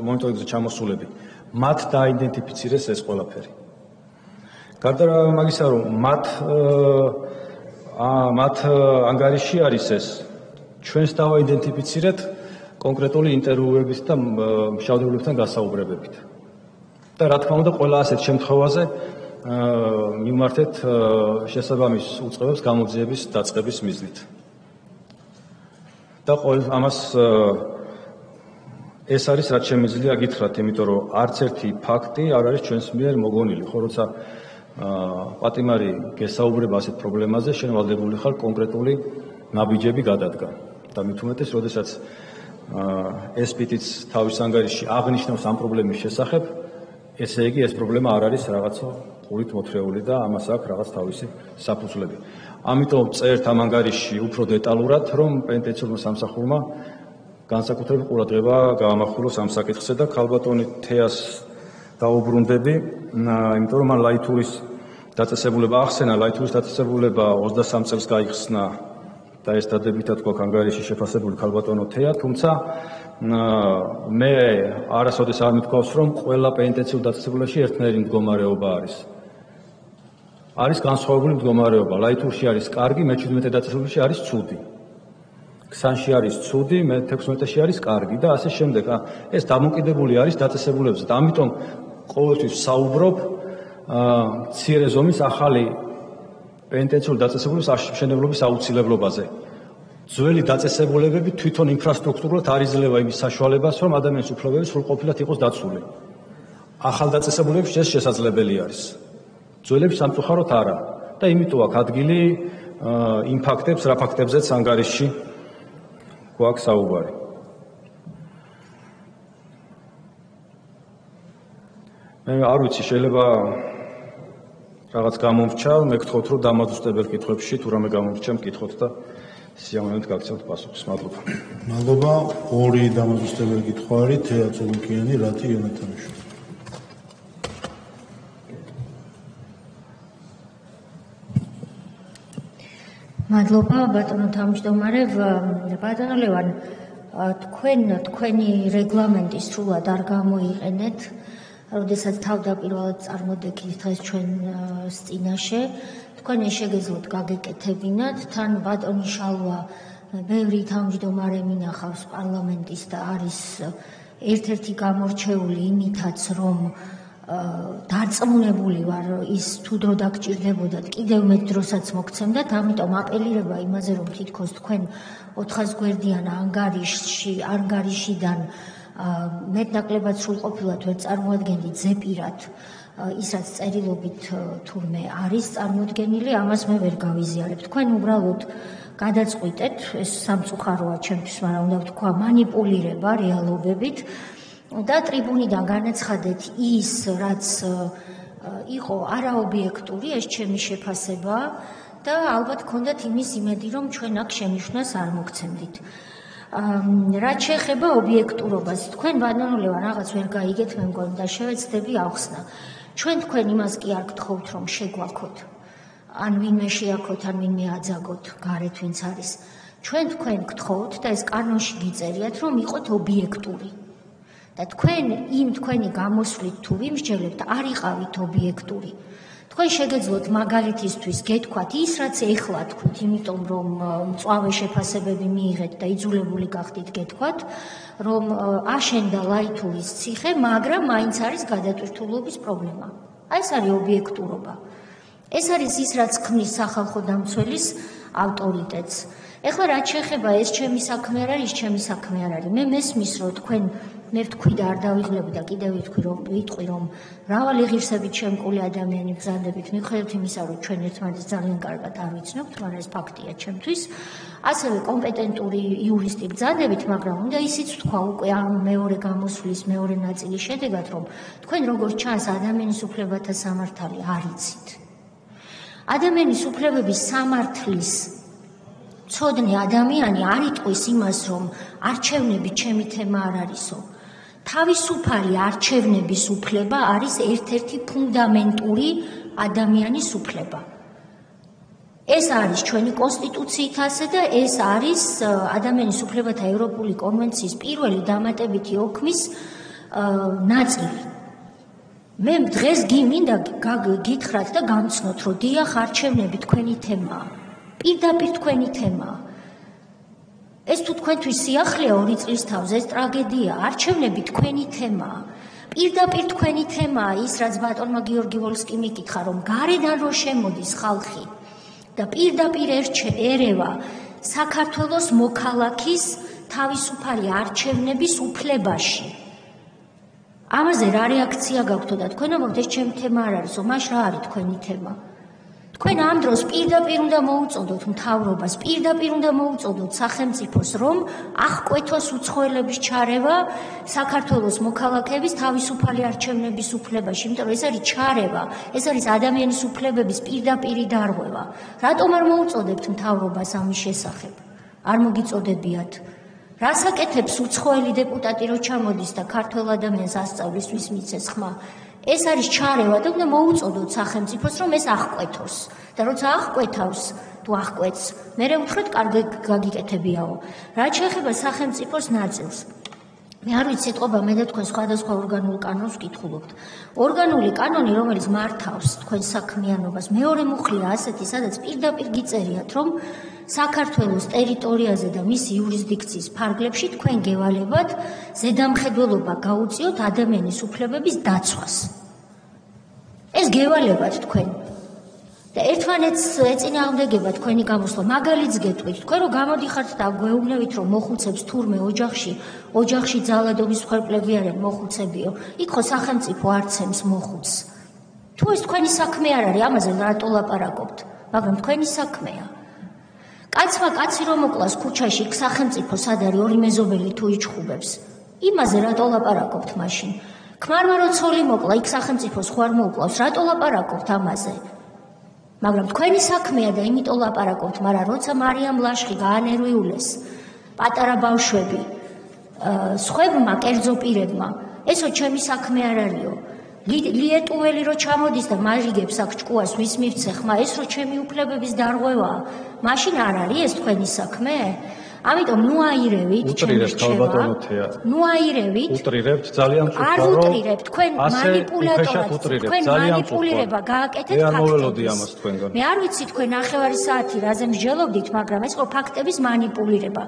მონიტორინგზე ჩამოსულები, მათ დააიდენტიფიცირეს ეს ყველაფერი. გარდა მაგისა, რომ მათ ანგარიში არის ეს, ჩვენს დავაიდენტიფიცირეთ კონკრეტული ინტერვიუებით და მშავდებლებთან გასაუბრებებით. და რა თქმა უნდა, ყველა ასეთ შემთხვევაზე მიმართეთ შესაბამის უწყებებს გამოძიების დაწყების მიზნით. და ამას ეს არის რაც შემიძლია გითხრათ, იმიტომ რომ არც ერთი ფაქტი არ არის ჩვენს მიერ მოგონილი, ხო, როცა პატიმარი გესაუბრება ასეთ პრობლემაზე, შენ ვალდებული ხარ კონკრეტული ნაბიჯები გადადგა. და მით უმეტეს, როდესაც ეს პიტიც თავის ანგარიშში აღნიშნავს ამ პრობლემის შესახებ, ესე იგი ეს პრობლემა არ არის რაღაცა ყურით მოთხრეული და ამას აქვს რაღაც თავისი საფუძვლები. ამიტომ წერთ ამ ანგარიშში უფრო დეტალურად, რომ პენტენციურმა სამსახურმა განსაკუთრებული ყურადღება გაამახვილოს ამ საკითხზე და ქალბატონი თეას დაუბრუნდები, იმიტომ რომ მან ლაითურის დაწესებულება ახსენა, ლაითურის დაწესებულება 23 წელს გაიხსნა და ეს დადებითად გვაქვს ანგარიში შეფასებული ქალბატონო თეა, თუმცა მე არასოდეს არ მithქვავს, რომ ყველა პენტენციურ დაწესებულებაში ერთნაირი მდგომარეობა არის. არის განსხვავებული მდგომარეობა. ლაითურში არის კარგი, მე-17 დაწესებულებაში არის ცუდი. ქსანში არის ცუდი, მე-16-ში არის კარგი და ასე შემდეგ. ეს დამოკიდებული არის დაწესებულებებზე და ამიტომ ყოველთვის საუბრობ მცირე ზომის ახალი პენტენციურ დაწესებულების აშენებლობის აუცილებლობაზე. ძველი დაწესებულებები თვითონ ინფრასტრუქტურულად არ იძლევა იმის საშუალებას, რომ ადამიანის უფლებები სრულყოფილად იყოს დაცული. ახალ დაწესებულებებში ეს შესაძლებელი არის. ძველებს სამწუხაროდ არა და იმიტომ აქ ადგილი იმ ფაქტებს, რა ფაქტებზეც ანგარიშში გვაქვს საუბარი. მე არ ვიცი, შეიძლება რაღაც გამომრჩა, მე გთხოვთ, რომ დამადუსტებელ კითხვებში თუ რამე გამომრჩა, მკითხოთ და სიამოვნებით გაგცემთ პასუხს. მადლობა.
მადლობა. ორი დამადუსტებელი კითხვა არის თეა წულუკიანი, რათი იონათანიშვილი.
მადლობა ბატონო თავმჯდომარე, ბატონო ლევან, თქვენი რეგლამენტი სრულად არ გამოიყენეთ, როდესაც თავდაპირველად წარმოდექით დღეს ჩვენს წინაშე, თქვენ შეგეძლოთ გაგეკეთებინათ, თან ბატონი შალვა ბევრი თავმჯდომარე მინახავს პარლამენტის და არის ერთ-ერთი გამორჩეული იმითაც, რომ დარწმუნებული ვარ, ის თუ დრო დაგჭირდებოდათ, კიდევ მეტ დროსაც მოგცემდათ, ამიტომ აპელირება იმაზე, რომ თითქოს თქვენ 400 გვერდიან ანგარიშიდან მეტნაკლებად სრულყოფილად ვერ წარმოადგენთ ზეპირად ის რაც წერილობით თურმე არის წარმოდგენილი, ამას მე ვერ გავიზიარებ. თქვენ უბრალოდ გადაწყვიტეთ, ეს სამწუხაროა ჩემთვის, მაგრამ უნდა ვთქვა, მანიპულირება რეალობებით და ტრიბუნიდან განაცხადეთ ის, რაც იყო არაობიექტური, ეს ჩემი შეფასება და ალბათ გქონდათ იმის იმედი, რომ ჩვენ აქ შენიშვნას არ მოგცემდით. რაც შეეხება ობიექტურობას, თქვენ ბატონო ლევან რაღაც ვერ გაიგეთ, მე მგონი და შევეცდები ახსნა. ჩვენ თქვენ იმას კი არ გთხოვთ, რომ შეგვაქოთ, ან ვინმე შეაქოთ, ან ვინმე აძაგოთ, გარეთ ვინც არის. ჩვენ თქვენ გთხოვთ და ეს კანონში გიწერიათ, რომ იყოთ ობიექტური. და თქვენ იმ თქვენი გამოსვლით თუ ვიმსჯელებთ, არ იყავით ობიექტური. თქვენ შეგეძლოთ მაგალითისთვის გეთქვათ ის, რაც ეხლა თქვით, იმიტომ რომ მწვავე შეფასებები მიიღეთ და იძულებული გახდით გეთქვათ, რომ აშენდა ლაითურის ციხე, მაგრამ მაინც არის გადატვირთულობის პრობლემა. ეს არის ობიექტურობა. ეს არის ის, რაც ქმნის სახალხო დამცველის ავტორიტეტს. ეხლა რაც შეეხება ეს ჩემი საქმე არ არის, ჩემი საქმე არ არის. მე მესმის, რომ თქვენ მე ვთქვი და არ დავიღლები და კიდევ ვიტყვი, რომ მრავალი ღირსებით შემკული ადამიანი ბრძანდებით, მიუხედავად იმისა, რომ ჩვენ ერთმანეთს ძალიან კარგად არ ვიცნობთ, მაგრამ ეს ფაქტია ჩემთვის, ასევე კომპეტენტური იურისტი ბრძანდებით, მაგრამ უნდა ისიც ვთქვა უკვე ამ მეორე გამოსვლის მეორე ნაწილის შედეგად, რომ თქვენ როგორც ჩანს ადამიანის უფლებათა სამართალი არ იცით. ადამიანის უფლებების სამართლის ცოდნე ადამიანი არ იტყვის იმას, რომ არჩევნები ჩემი თემა არ არისო. თავისუფალი არჩევნების უფლება არის ერთ-ერთი ფუნდამენტური ადამიანის უფლება. ეს არის ჩვენი კონსტიტუციით ასე და ეს არის ადამიანის უფლებათა ევროპული კონვენციის პირველი დამატებითი ოქმის ნაწილი. მე დღეს მინდა გითხრათ და გამცნოთ, რომ დიახ, არჩევნები თქვენი თემაა. პირდაპირ თქვენი თემაა. ეს თუ თქვენთვის სიახლეა 2 წლის თავზე, ეს ტრაგედია, არჩევნები თქვენი თემაა. პირდაპირ თქვენი თემაა ის, რაც ბატონმა გიორგი ვოლსკიმ მიკითხა, რომ გარედან რო შემოდის ხალხი და პირდაპირ ერევა საქართველოს მოქალაქის თავისუფალი არჩევნების უფლებაში. ამაზე რა რეაქცია გაქვთ და თქვენ ამბობთ ეს ჩემი თემა არ არისო, მაშ რა არის თქვენი თემა? თქვენ ამ დროს პირდაპირ უნდა მოუწოდოთ მთავრობას, პირდაპირ უნდა მოუწოდოთ სახელმწიფოს, რომ აღკვეთოს უცხოელების ჩარევა საქართველოს მოქალაქეების თავისუფალი არჩევნების უფლებაში, იმიტომ რომ ეს არის ჩარევა, ეს არის ადამიანის უფლებების პირდაპირი დარღვევა. რატომ არ მოუწოდებთ მთავრობას ამის შესახებ? არ მოგიწოდებიათ? რას აკეთებს უცხოელი დეპუტატი რო ჩამოდის და ქართველ ადამიანს ასწავლის ვის მიცეს ხმა? ეს არის ჩარევა და უნდა მოუწოდოთ სახელმწიფოს, რომ ეს აღკვეთოს. და როცა აღკვეთავს, თუ აღკვეთს, მერე უთხრეთ კარგი გაგიკეთებიაო. რაც შეეხება სახელმწიფოს ნაწილს. მე არ ვიცი სიტყვა მე და თქვენ სხვადასხვა ორგანულ კანონს ვკითხულობთ. ორგანული კანონი, რომელიც მართავს თქვენ საქმიანობას, მეორე მუხლია ასეთი, სადაც პირდაპირ გიწერიათ, რომ საქართველოს ტერიტორიაზე და მის იურისდიქციის ფარგლებში თქვენ გევალებათ ზედამხედველობა გაუწიოთ ადამიანის უფლებების დაცვას. ეს გევალებათ თქვენ. და ერთმანეთს ეწინააღმდეგება თქვენი გამოსვლა, მაგალითს გეტყვით, თქვენ რომ გამოდიხართ და გვეუბნებით, რომ მოხუცებს თურმე ოჯახში ძალადობის მხარებლები არიან მოხუცებიო, იქ ხო სახელმწიფო არცემს მოხუცს. თუ ეს თქვენი საქმე არ არის, ამაზე რატო ლაპარაკობთ? მაგრამ თქვენი საქმეა. კაცმა კაცი რომ მოკლას ქუჩაში, სახელმწიფო სად არის ორი მეზობელი თუ იჩხუბებს. იმაზე რატო ლაპარაკობთ მაშინ? ქმარმა რო ცოლი მოკლა, იქ სახელმწიფოს ხო არ მოუკლავს, რატო ლაპარაკობთ ამაზე? მაგრამ თქვენი საქმეა და იმიტომ ლაპარაკობთ, მაგრამ როცა მარიამ ლაშხი გაანერვიულეს, პატარა ბავშვები, სხვებმა კერძო პირებმა, ესო ჩემი საქმე არ არისო. ლიეტუველი რო ჩამოდის და მარიგებს აქ ჭკუას ვის მივცე ხმა, ეს რო ჩემი უფლებების დარღვევაა, მაშინ არ არის ეს თქვენი საქმე? ამიტომ ნუ აირევით ჩემს რჩევა. ნუ აირევით.
უტრირებთ ძალიან მწუხარო.
არ უტრირებთ, თქვენ მანიპულატორად, თქვენ მანიპულირება გააკეთეთ ფაქტებს. მე არ ვიცი თქვენ 9 საათი რაზე მსჯელობდით, მაგრამ ეს ხო ფაქტების მანიპულირება.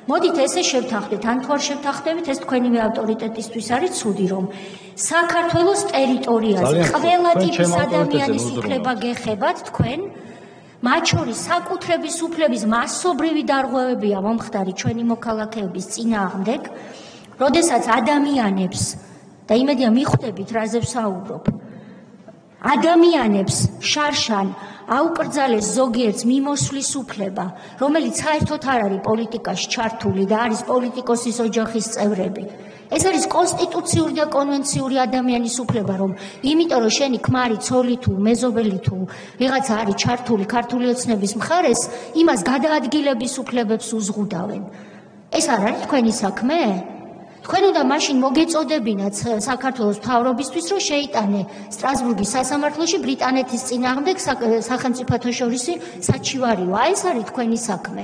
მოდით ესე შევთანხმდით, ან თუ არ შევთანხმდებით, ეს თქვენივე ავტორიტეტისთვის არის ცუდი, რომ საქართველოს ტერიტორიაზე ყველა ტიპის ადამიანის უფლება გეხებათ თქვენ. მათ შორის საკუთრების უფლების მასობრივი დარღვევებია მომხდარი ჩვენი მოქალაქეების წინააღმდეგ, როდესაც ადამიანებს და იმედია მიხვდებით რაზე ვსაუბრობ. ადამიანებს შარშან აუკრძალეს ზოგიერთს მიმოსვლის უფლება, რომელიც საერთოდ არ არის პოლიტიკაში ჩართული და არის პოლიტიკოსის ოჯახის წევრები. ეს არის კონსტიტუციური და კონვენციური ადამიანის უფლება, რომ იმიტომ რომ შენი ქმარი, ცოლი თუ მეზობელი თუ ვიღაცა არის ჩართული ქართული ოცნების მხარეს, იმას გადაადგილების უფლებებს უზღუდავენ. ეს არ არის თქვენი საქმე? თქვენ უნდა მაშინ მოგეწოდებინათ საქართველოს მთავრობისთვის, რომ შეიტანე სტრასბურგის სასამართლოში ბრიტანეთის წინააღმდეგ სახელმწიფოთა შორისი საჩივარიო. ეს არის თქვენი საქმე.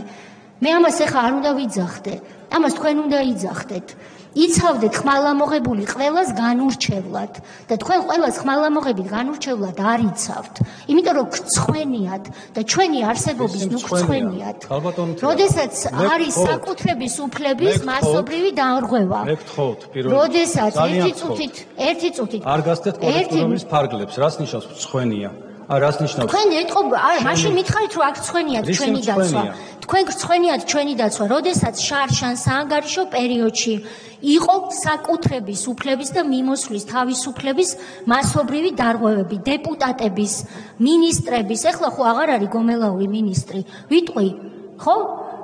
მე ამას ახლა არ უნდა ვიძახდე. ამას თქვენ უნდა იძახდეთ. იცავდეთ ხმალამოღებული ყველას განურჩევლად და თქვენ ყველას ხმალამოღებით განურჩევლად არ იცავთ, იმიტომ რომ გწვენიათ და ჩვენი არსებობის ნუ გწვენიათ. როდესაც არის საკუთრების უფლების მასობრივი დარღვევა.
მე გთხოვთ პირველად.
როდესაც ერთი წუთით
არ გასცეთ კოლექტივების ფარგლებს, რას ნიშნავს გწვენია? რას ნიშნავს?
თქვენ ეტყობ, მაშინ მითხარით რომ აქ გწვენიათ ჩვენი დაცვა. თქვენ გწვენიათ ჩვენი დაცვა, როდესაც შარშან საანგარიშო პერიოდში იყო საკუთრების უფლების და მიმოსვლის თავისუფლების მასობრივი დარღვევები, დეპუტატების, მინისტრების, ეხლა ხო აღარ არის გომელაური მინისტრი. ვიტყვი, ხო?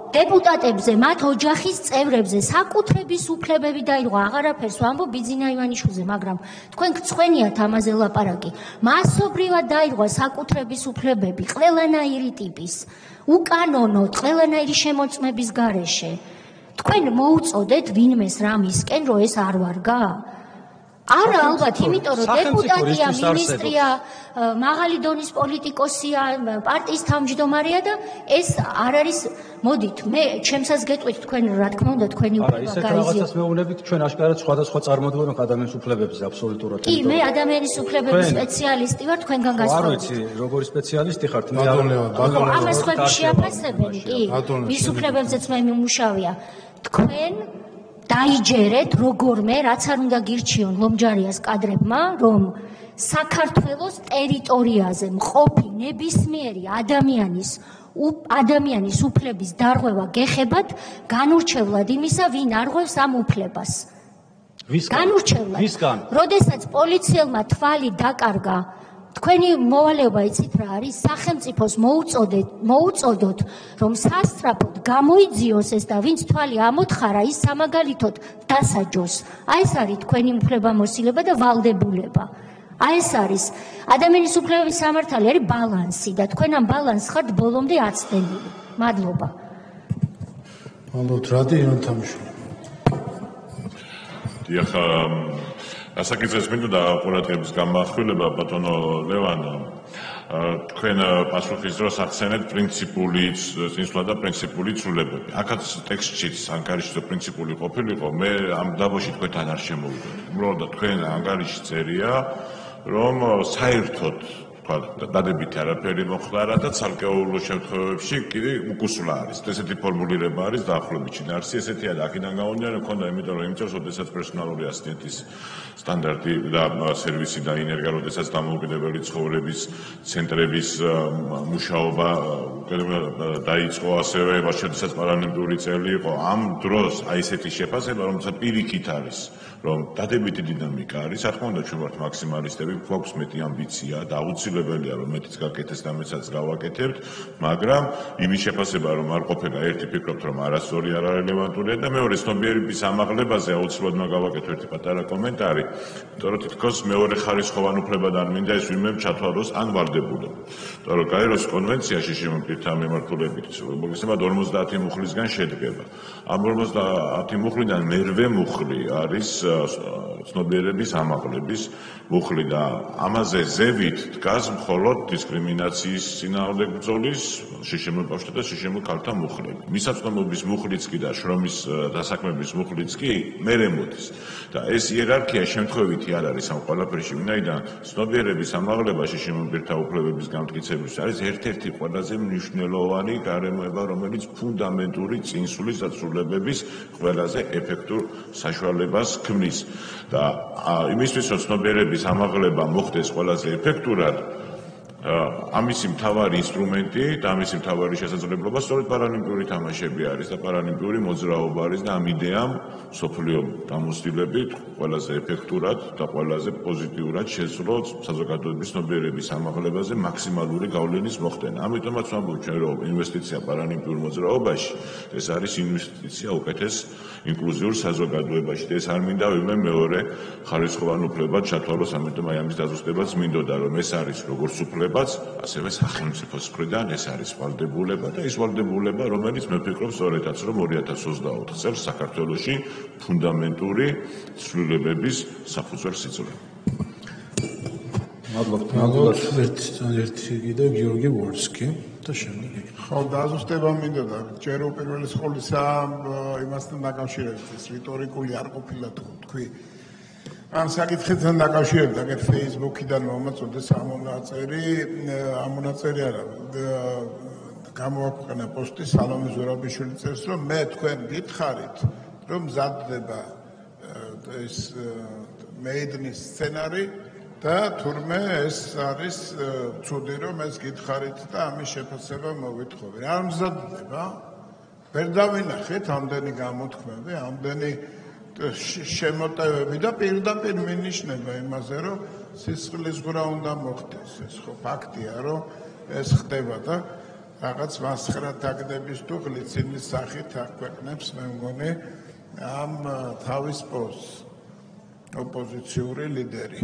დეპუტატებზე, მათ ოჯახის წევრებზე საკუთრების უფლებები დაირღვა, აღარაფერს ვამბობ ბიძინა ივანიშვილზე, მაგრამ თქვენ გწვენიათ ამაზე ლაპარაკი. მასობრივად დაირღვა საკუთრების უფლებები, ყველანაირი ტიპის, უკანონოდ, ყველანაირი შემოწმების გარეშე. თქვენ მოუწოდეთ ვინმეს რამისკენ, რომ ეს არ ვარგა? არა, ალბათ, იმიტომ რომ დეპუტატია, მინისტრია, მაღალი დონის პოლიტიკოსია, პარტიის თავმჯდომარეა და ეს არ არის, მოდით, მე ჩემსაც გეტყვით თქვენ, რა თქმა უნდა, თქვენი უფლება
ისეთ რაღაცას მეუბნებით, ჩვენ აშკარად სხვადასხვა წარმოდგენით ადამიანის უფლებებზე აბსოლუტურად.
კი, მე ადამიანის უფლებების სპეციალისტი ვარ, თქვენგან გასწავლით.
არ ვიცი, როგორი სპეციალისტი ხართ, მე
ამას ხები შეაფასებენ, კი, მის უფლებებზეც მე მიმუშავია. თქვენ დაიჯერეთ როგორმე, რაც არ უნდა გირჩიონ ლომჯარიას კადრებმა, რომ საქართველოს ტერიტორიაზე მყოფი ნებისმიერი ადამიანის ადამიანის უფლების დარღვევა გეხებათ განურჩევლად იმისა, ვინ არღვევს ამ უფლებას. განურჩევლად. როდესაც პოლიციელმა თვალი დაკარგა, თქვენი მოვალეობა იცით რა არის? სახელმწიფოს მოუწოდოთ, რომ სასწრაფოდ გამოიძიოს ეს და ვინც თვალი ამოთხარა, ის სამაგალითოდ დასაჯოს. აი ეს არის თქვენი უფლებამოსილება და ვალდებულება. აი ეს არის ადამიანის უფლებების სამართალი არის ბალანსი და თქვენ ამ ბალანსს ხართ ბოლომდე აცდენილი. მადლობა.
მადლობთ, რადი იონთამიშვილი.
დიახ, ასაკითხებს მინდოდა ყურადღების გამახვილება ბატონო ლევან. თქვენ პასუხის დროს ახსენეთ პრინციპული წინსვლა და პრინციპული ცვლილებები. აქაც ტექსტშიც ანგარიშზე პრინციპული ყოფილიყო, მე ამ დაბოში თქვენთან არ შემოვიდოდ. უბრალოდ თქვენ ანგარიში წერია, რომ საერთოდ დადებითი არაფერი მოხდა და ცალკეულ შემთხვევებში კიდე უკუსვლა არის. ესეთი ფორმულირება არის დაახლოებით შინაარსი, ესეთია და აქედან გამომდინარე მქონდა, იმიტომ რომ იმ წელს, როდესაც პერსონალური ასისტენტის სტანდარტი და სერვისი დაინერგა, როდესაც დამოუკიდებელი ცხოვრების ცენტრების მუშაობა დაიწყო, ასევე როდესაც პარალელური წელი იყო, ამ დროს აი ესეთი შეფასება, რომელსაც პირიქით არის, რომ დადებითი დინამიკა არის, რა თქმა უნდა, ჩვენ ვართ მაქსიმალისტები, გვაქვს მეტი ამბიცია და აუცილებელია, რომ მეტიც გაკეთდეს და მეცაც გავაკეთებთ, მაგრამ იმის შეფასება, რომ არ ყოფილა ერთი ფიქრობთ, რომ არასწორი არ რელევანტურია და მეორე ცნობიერების ამაღლებაზე აუცილებლად მაგავაკეთო ერთი პატარა კომენტარი, იმიტომ რომ თითქოს მეორე ხარისხოვან უფლებად არ მინდა ეს ვინმე ჩათვალოს ან ვალდებულება. იმიტომ რომ გაეროს კონვენციაში შემოგვითა მიმართულებით, მოგესალმებით 50 მუხლისგან შედგება. ამ 50 მუხლიდან მერვე მუხლი არის ცნობიერების ამაღლების მუხლი და ამაზე ზევით დგას მხოლოდ დისკრიმინაციის წინააღმდეგ ბრძოლის შშმ ბავშვთა და შშმ ქალთა მუხლები. მისაწვდომობის მუხლიც კი და შრომის დასაქმების მუხლიც კი მერე მოდის. და ეს იერარქია შემთხვევითი არ არის ამ ყველაფერში, ვინაიდან ცნობიერების ამაღლება შშმ პირთა უფლებების გამტკიცებისთვის არის ერთ-ერთი ყველაზე მნიშვნელოვანი გარემოება, რომელიც ფუნდამენტური წინსვლის და ცვლილებების ყველაზე ეფექტურ საშუალებას ქმნის. და იმისთვის, რომ ცნობიერების ამაღლება მოხდეს ყველაზე ეფექტურად, ამისი მთავარი ინსტრუმენტი და ამისი მთავარი შესაძლებლობა სწორედ პარალიმპიური თამაშები არის და პარალიმპიური მოძრაობა არის და ამ იდეამ სოფლიო დამოსtildeებით ყველაზე ეფექტურად და ყველაზე პოზიტიურად შეძლო საზოგადოების ცნობიერების ამაღლებაზე მაქსიმალური გავლენის მოხდენა. ამიტომაც ვამბობ ჩვენ, რომ ინვესტიცია პარალიმპიურ მოძრაობაში ეს არის ინვესტიცია უკეთეს ინკლუზიურ საზოგადოებაში და ეს არ მინდა ვინმე მეორე ხარისხოვან უფლებად ჩათვალოს, ამიტომ აი ამის დაზუსტებაც მინდოდა, რომ ეს არის როგორც უფლებაც, ასევე სახელმწიფოს მხრიდან ეს არის ვალდებულება და ის ვალდებულება, რომელიც მე ვფიქრობ სწორედაც, რომ 2024 წელს საქართველოში ფუნდამენტური ცვლილებების საფუძველს იძლევა.
მადლობთ. ერთი კიდევ გიორგი ვორსკი და შემდეგ
ხო, დაზუსტება მინდოდა. ჯერ უპირველეს ყოვლისა იმასთან დაკავშირებით, ეს რიტორიკული არ ყოფილა თქვი. ამ საკითხებთან დაკავშირებით, აგერ Facebook-იდან მომაწოდეს ამონაწერი არა. გამოაქვეყნა პოსტი სალომე ზურაბიშვილი წერს, რომ მე თქვენ გითხარით, რომ მზადდება ეს მეიდნის სცენარი და თურმე ეს არის ცუდი, რომ ეს გითხარით და ამის შეფასება მოგვითხოვე. არ მზადდება? ვერ დავინახეთ ამდენი გამოთქმები, ამდენი შემოტევები და პირდაპირ მინიშნება იმაზე, რომ სისხლის ღვრა უნდა მოხდეს. ეს ხო ფაქტია, რომ ეს ხდება და რაღაც მასხრათაგდების თუ გლიცინის სახით აქვეყნებს, მე მგონი, ამ თავის პოსტს ოპოზიციური ლიდერი.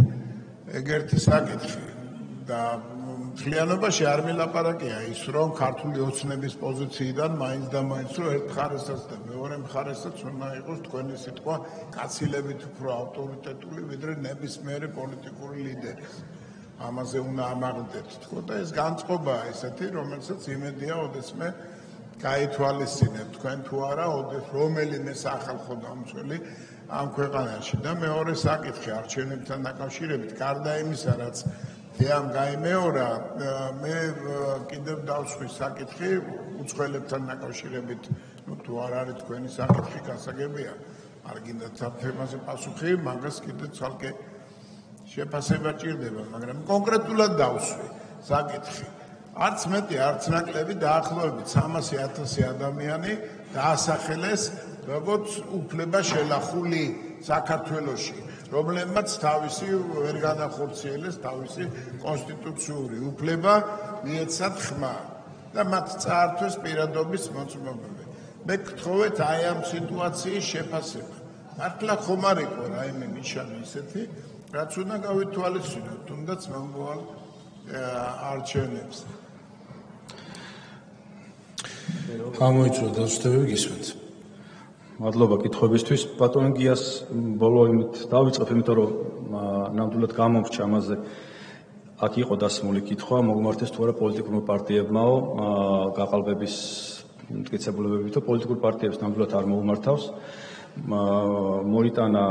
ეგერთი საკითხი და მთლიანობაში არ მილაპარაკია ის, რომ ქართული ოცნების პოზიციიდან მაინც და მაინც რომ ერთ მხარესაც და მეორე მხარესაც უნდა იყოს თქვენი სიტყვა კაცილებით უფრო ავტორიტეტული, ვიდრე ნებისმიერი პოლიტიკური ლიდერი. ამაზე უნდა ამაღლდეთ თქო და ეს განწყობაა ესეთი, რომელსაც იმედია, ოდესმე გაითვალისწინებთ თქვენ თუ არა, რომელიმე სახალხო დამცველი ამ ქვეყანაში და მეორე საკითხი არჩევნებთან დაკავშირებით, გარდა იმისა, რაც თეამ გაიმეორა, მე კიდევ დავსვი საკითხი უცხოელებთან დაკავშირებით, თუ არ არის თქვენი საკითხი გასაგებია, არ გინდათ ამ თემაზე პასუხი, მაგას კიდევ ცალკე შეფასება ჭირდება, მაგრამ კონკრეტულად დავსვი საკითხი. არც მეტი, არც ნაკლები დაახლოებით 300,000 ადამიანი დაასახელეს როგორც უფლება შელახული საქართველოში, რომლებმაც თავისი ვერ განახორციელეს თავისი კონსტიტუციური უფლება მიეცათ ხმა და მათ წაართვეს პირადობის მოწმობები. მე გთხოვეთ აი ამ სიტუაციის შეფასება. მართლა ხომ არ იყო რაიმე ნიშანი ისეთი, რაც უნდა გავითვალისწინოთ, თუნდაც მომავალ არჩევნებზე.
გამოიწვია დაზუსტებები გისმენთ.
მადლობა კითხვებისთვის. ბატონ გიას ბოლო იმით დავიწყებ, იმიტომ რომ ნამდვილად გამომრჩა ამაზე. აქ იყო დასმული კითხვა, მოგმართეს თუ არა პოლიტიკურმა პარტიებმაო გაყალბების მტკიცებულებები, თუ პოლიტიკურ პარტიებს ნამდვილად არ მოუმართავს. მოიტანა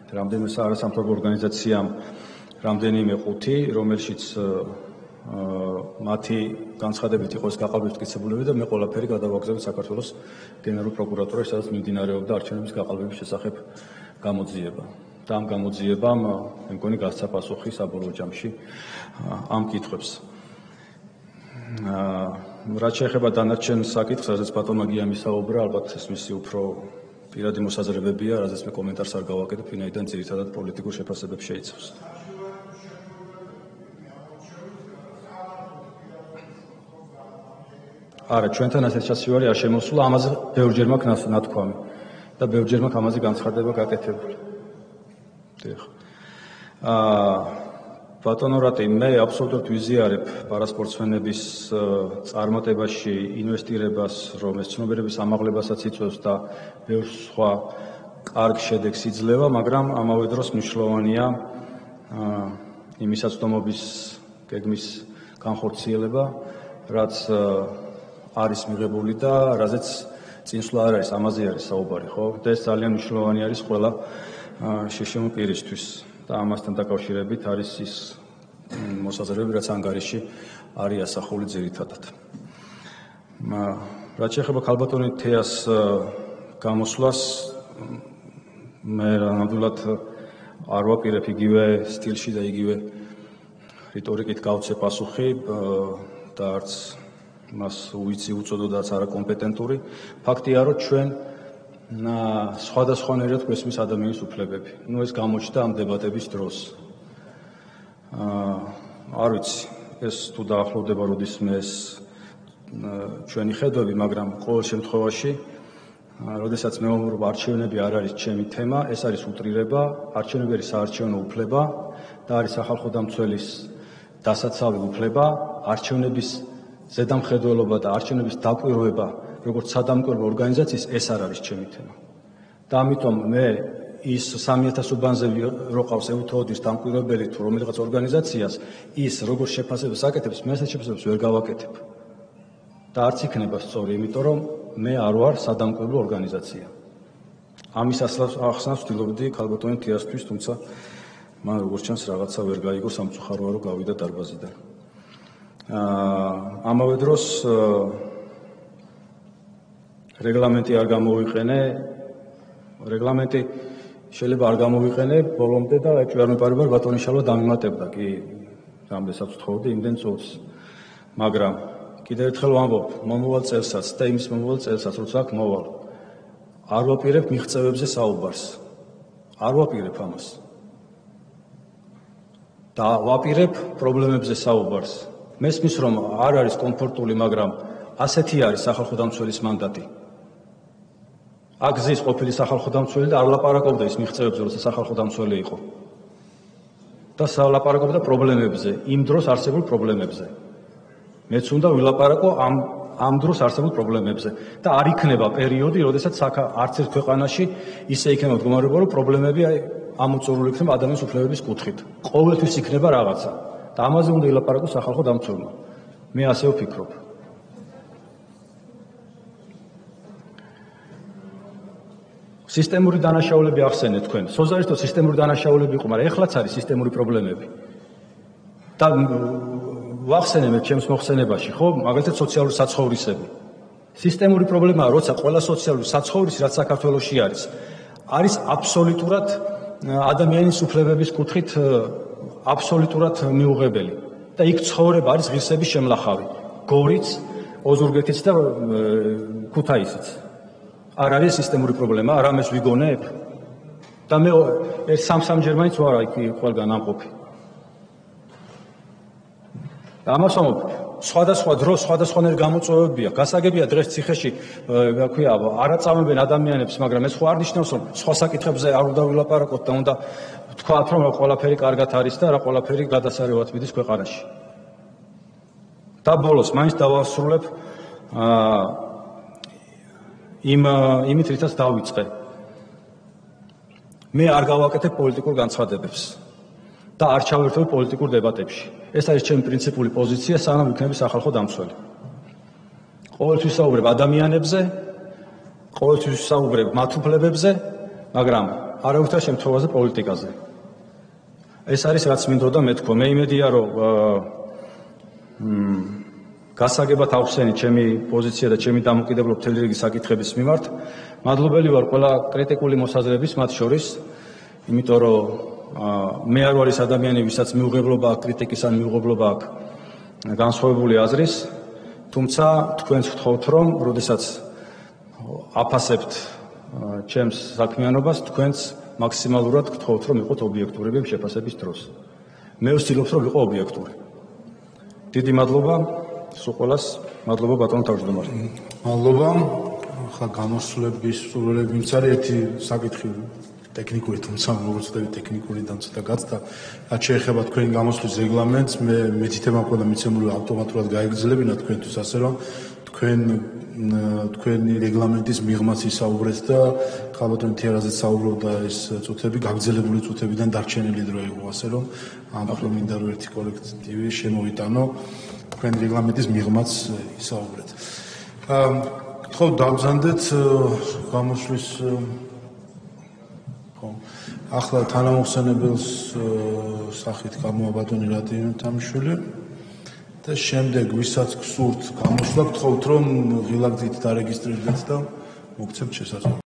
რამდენიმე არასამთავრობო ორგანიზაციამ რამდენიმე ყუთი, რომელშიც მათი განცხადებით იყო ეს გაყალბების მტკიცებულები და მე ყველაფერი გადავაგზავნე საქართველოს გენერალურ პროკურატურაში, სადაც მიმდინარეობდა არჩევნების გაყალბების შესახებ გამოძიება. და ამ გამოძიებამ მე მგონი გასცა პასუხი საბოლოო ჯამში ამ კითხვებს. რაც შეეხება დანარჩენ საკითხს, რაზეც ბატონმა გიამ ისაუბრა, ალბათ ეს მისი უფრო პირადი მოსაზრებებია, რაზეც მე კომენტარს არ გავაკეთებ, ვინაიდან ძირითადად პოლიტიკურ შეფასებებს შეიცავს. არა, ჩვენთან ასეთ ჩასივარი არ შემოსულა, ამაზე ბევრჯერ მაქვს ნათქვამი და ბევრჯერ მაქვს ამაზე განცხადება გაკეთებული. დიახ. ბატონო რატი, მე აბსოლუტურად ვიზიარებ პარასპორტსმენების წარმატებაში ინვესტირებას, რომ ეს ცნობიერების ამაღლებასაც იწვევს და ბევრ სხვა კარგ შედეგს იძლევა, მაგრამ ამავე დროს მნიშვნელოვანია იმისაცდომობის გეგმის განხორციელება, რაც არის მიღებული და რაზეც წინსვლა არ არის, ამაზე არის საუბარი, ხო? და ეს ძალიან მნიშვნელოვანი არის ყველა შშმ პირისთვის და ამასთან დაკავშირებით არის ის მოსაზრებები, რაც ანგარიში არის ასახული ძირითადად. რაც შეეხება ქალბატონი თეას გამოსვლას, მე ნამდვილად არ ვაპირებ იგივე სტილში და იგივე რიტორიკით გავცე პასუხი და არც მას უიცი უწოდოდაც არაკომპეტენტური. ფაქტია, რომ ჩვენ სხვადასხვანაირად გვესმის ადამიანის უფლებები. ეს გამოჩნდა ამ დებატების დროს. არ ვიცი, ეს თუ დაახლოვდება როდისმე ეს ჩვენი ხედვები, მაგრამ ყოველ შემთხვევაში, როდესაც მე ვამბობ, რომ არჩევნები არ არის ჩემი თემა, ეს არის უტრირება, არჩევნები არის საარჩევნო უფლება და არის სახალხო დამცველის დასაცავი უფლება, არჩევნების ზედამხედველობა და არჩევნების დაკვირვება როგორც სადამკვირვო ორგანიზაციის ეს არ არის ჩემი თემა. და ამიტომ მე ის 3000 უბანზე რო ყავს ევთოოდის დამკვირვებელი თუ რომელიღაც ორგანიზაციას, ის როგორ შეფასებას აკეთებს, მე ასეთ შეფასებას ვერ გავაკეთებ. და არც იქნება სწორი, იმიტომ რომ მე არ ვარ სადამკვირვო ორგანიზაცია. ამის ახსნას ვთილობდი ქალბატონი თეასთვის, თუმცა მან როგორც ჩანს რაღაცა ვერ გაიგო სამწუხაროა რომ გავიდა დარბაზიდან. ამავე დროს რეგლამენტი არ გამოვიყენე, რეგლამენტი შეიძლება არ გამოვიყენე ბოლომდე და ეჭვი არ მეპარება ბატონი შალვა დამიმატებდა კი რამდენსაც ვთხოვდი იმდენ წუთს. მაგრამ კიდევ ერთხელ ვამბობ, მომავალ წელსაც და იმის მომავალ წელსაც, როცა აქ მოვალ, არ ვაპირებ მიღწევებზე საუბარს. არ ვაპირებ ამას. და ვაპირებ პრობლემებზე საუბარს. მესმის რომ არ არის კომფორტული, მაგრამ ასეთი არის სახალხო დამცველის მანდატი. აქ ზის ყოფილი სახალხო დამცველი და არ ლაპარაკობდა ის მიღწევებზე, როცა სახალხო დამცველი იყო. და ლაპარაკობდა პრობლემებზე, იმ დროს არსებულ პრობლემებზე. მეც უნდა ვილაპარაკო ამ დროს არსებულ პრობლემებზე და არ იქნება პერიოდი, როდესაც არც ერთ ქვეყანაში ისე იქნება მდგომარეობა, რომ პრობლემები ამოწურული იქნება ადამიანის უფლებების კუთხით. ყოველთვის იქნება რაღაცა. და ამაზე უნდა ილაპარაკოს სახალხო დამცველმა. მე ასე ვფიქრობ. სისტემური დანაშაულები ახსენეთ თქვენ. სოზარისტო სისტემური დანაშაულები იყო, მაგრამ ეხლაც არის სისტემური პრობლემები. და ვახსენებ ჩემს მოხსენებაში, ხო, მაგალითად სოციალური საცხოვრისები. სისტემური პრობლემაა, როცა ყველა სოციალური საცხოვრისი, რაც საქართველოში არის აბსოლუტურად ადამიანის უფლებების კუთხით აბსოლუტურად მიუღებელი და იქ ცხოვრება არის ღირსების შემლახავი. გორიც, ოზურგეთიც და ქუთაისიც. არ არის სისტემური პრობლემა, არ ამას ვიგონებ. და მე სამ-სამჯერ მაინც ვარ იქ ყველგან ამყოფი. და ამას ვამბობ, სხვადასხვა დროს სხვადასხვანაირი გამოწვევებია. გასაგებია დღეს ციხეში, ქვია, არ აწამებენ ადამიანებს, მაგრამ ეს ხო არ ნიშნავს, რომ სხვა საკითხებზე არ უნდა ვილაპარაკოთ და უნდა თქვათ, რომ ყველაფერი კარგად არის და რა ყველაფერი გადასარევად მიდის ქვეყანაში. და ბოლოს მაინც დავასრულებ იმით, რითაც დავიწყე. მე არ გავაკეთებ პოლიტიკურ განცხადებებს და არ ჩავერთვებ პოლიტიკურ დებატებში. ეს არის ჩემი პრინციპული პოზიცია, სანამ ვიქნები სახალხო დამცველი. ყოველთვის საუბრებ ადამიანებზე, ყოველთვის საუბრებ მათ უფლებებზე, მაგრამ არავითარ შემთხვევაზე პოლიტიკაზე. ეს არის რაც მინდოდა მეთქვა. მე იმედია, რომ გასაგებად ავხსენით ჩემი პოზიცია და ჩემი დამოკიდებულება მთელი რიგი საკითხების მიმართ. მადლობელი ვარ ყველა კრიტიკული მოსაზრების, მათ შორის, იმიტომ რომ მე არ ვარ ის ადამიანი, ვისაც მიუღებლობა აქვს კრიტიკის ან მიუღებლობა აქვს განსხვავებული აზრის, თუმცა თქვენს ვთხოვთ, რომ როდესაც აფასებთ ჩემს საქმიანობას, თქვენს მაქსიმალურად გთხოვთ, რომ იყოთ ობიექტურები შეფასების დროს. მე ვცდილობ, რომ ვიყო ობიექტური. დიდი მადლობა სულ ყველას, მადლობა ბატონო თავმჯდომარე.
მადლობა. ახლა გამოსვლების სრულები ვინც არის ერთი საკითხი ტექნიკური, თუმცა როგორც ვთქვი, ტექნიკურიდან ცოტა გაცდა. რაც შეეხება თქვენი გამოსვლის რეგლამენტს, მე მეცითება ყველა მიცემული ავტომატურად გაეგრძელებინა თქვენთვის, ასე რომ თქვენი რეგლამენტის მიღმაც ისაუბრეთ და ხალბატონ თიარაძეც საუბრობდა ეს წუთები გაგრძელებული წუთებიდან დარჩენილი დრო იყო, ასე რომ ამ ახლა მინდა რომ ერთი კოლექტივი შემოვიტანო თქვენი რეგლამენტის მიღმაც ისაუბრეთ. ხო, დავბრძანდეთ გამოსვლის ახლა თანამოხსენებელს სახით გამოვა ბატონი რადიონ თამიშვილი და შემდეგ ვისაც გსურთ გამოსვლა, გთხოვთ რომ ღილაკით დარეგისტრირდეთ და მოგცემთ შესაძლებლობა.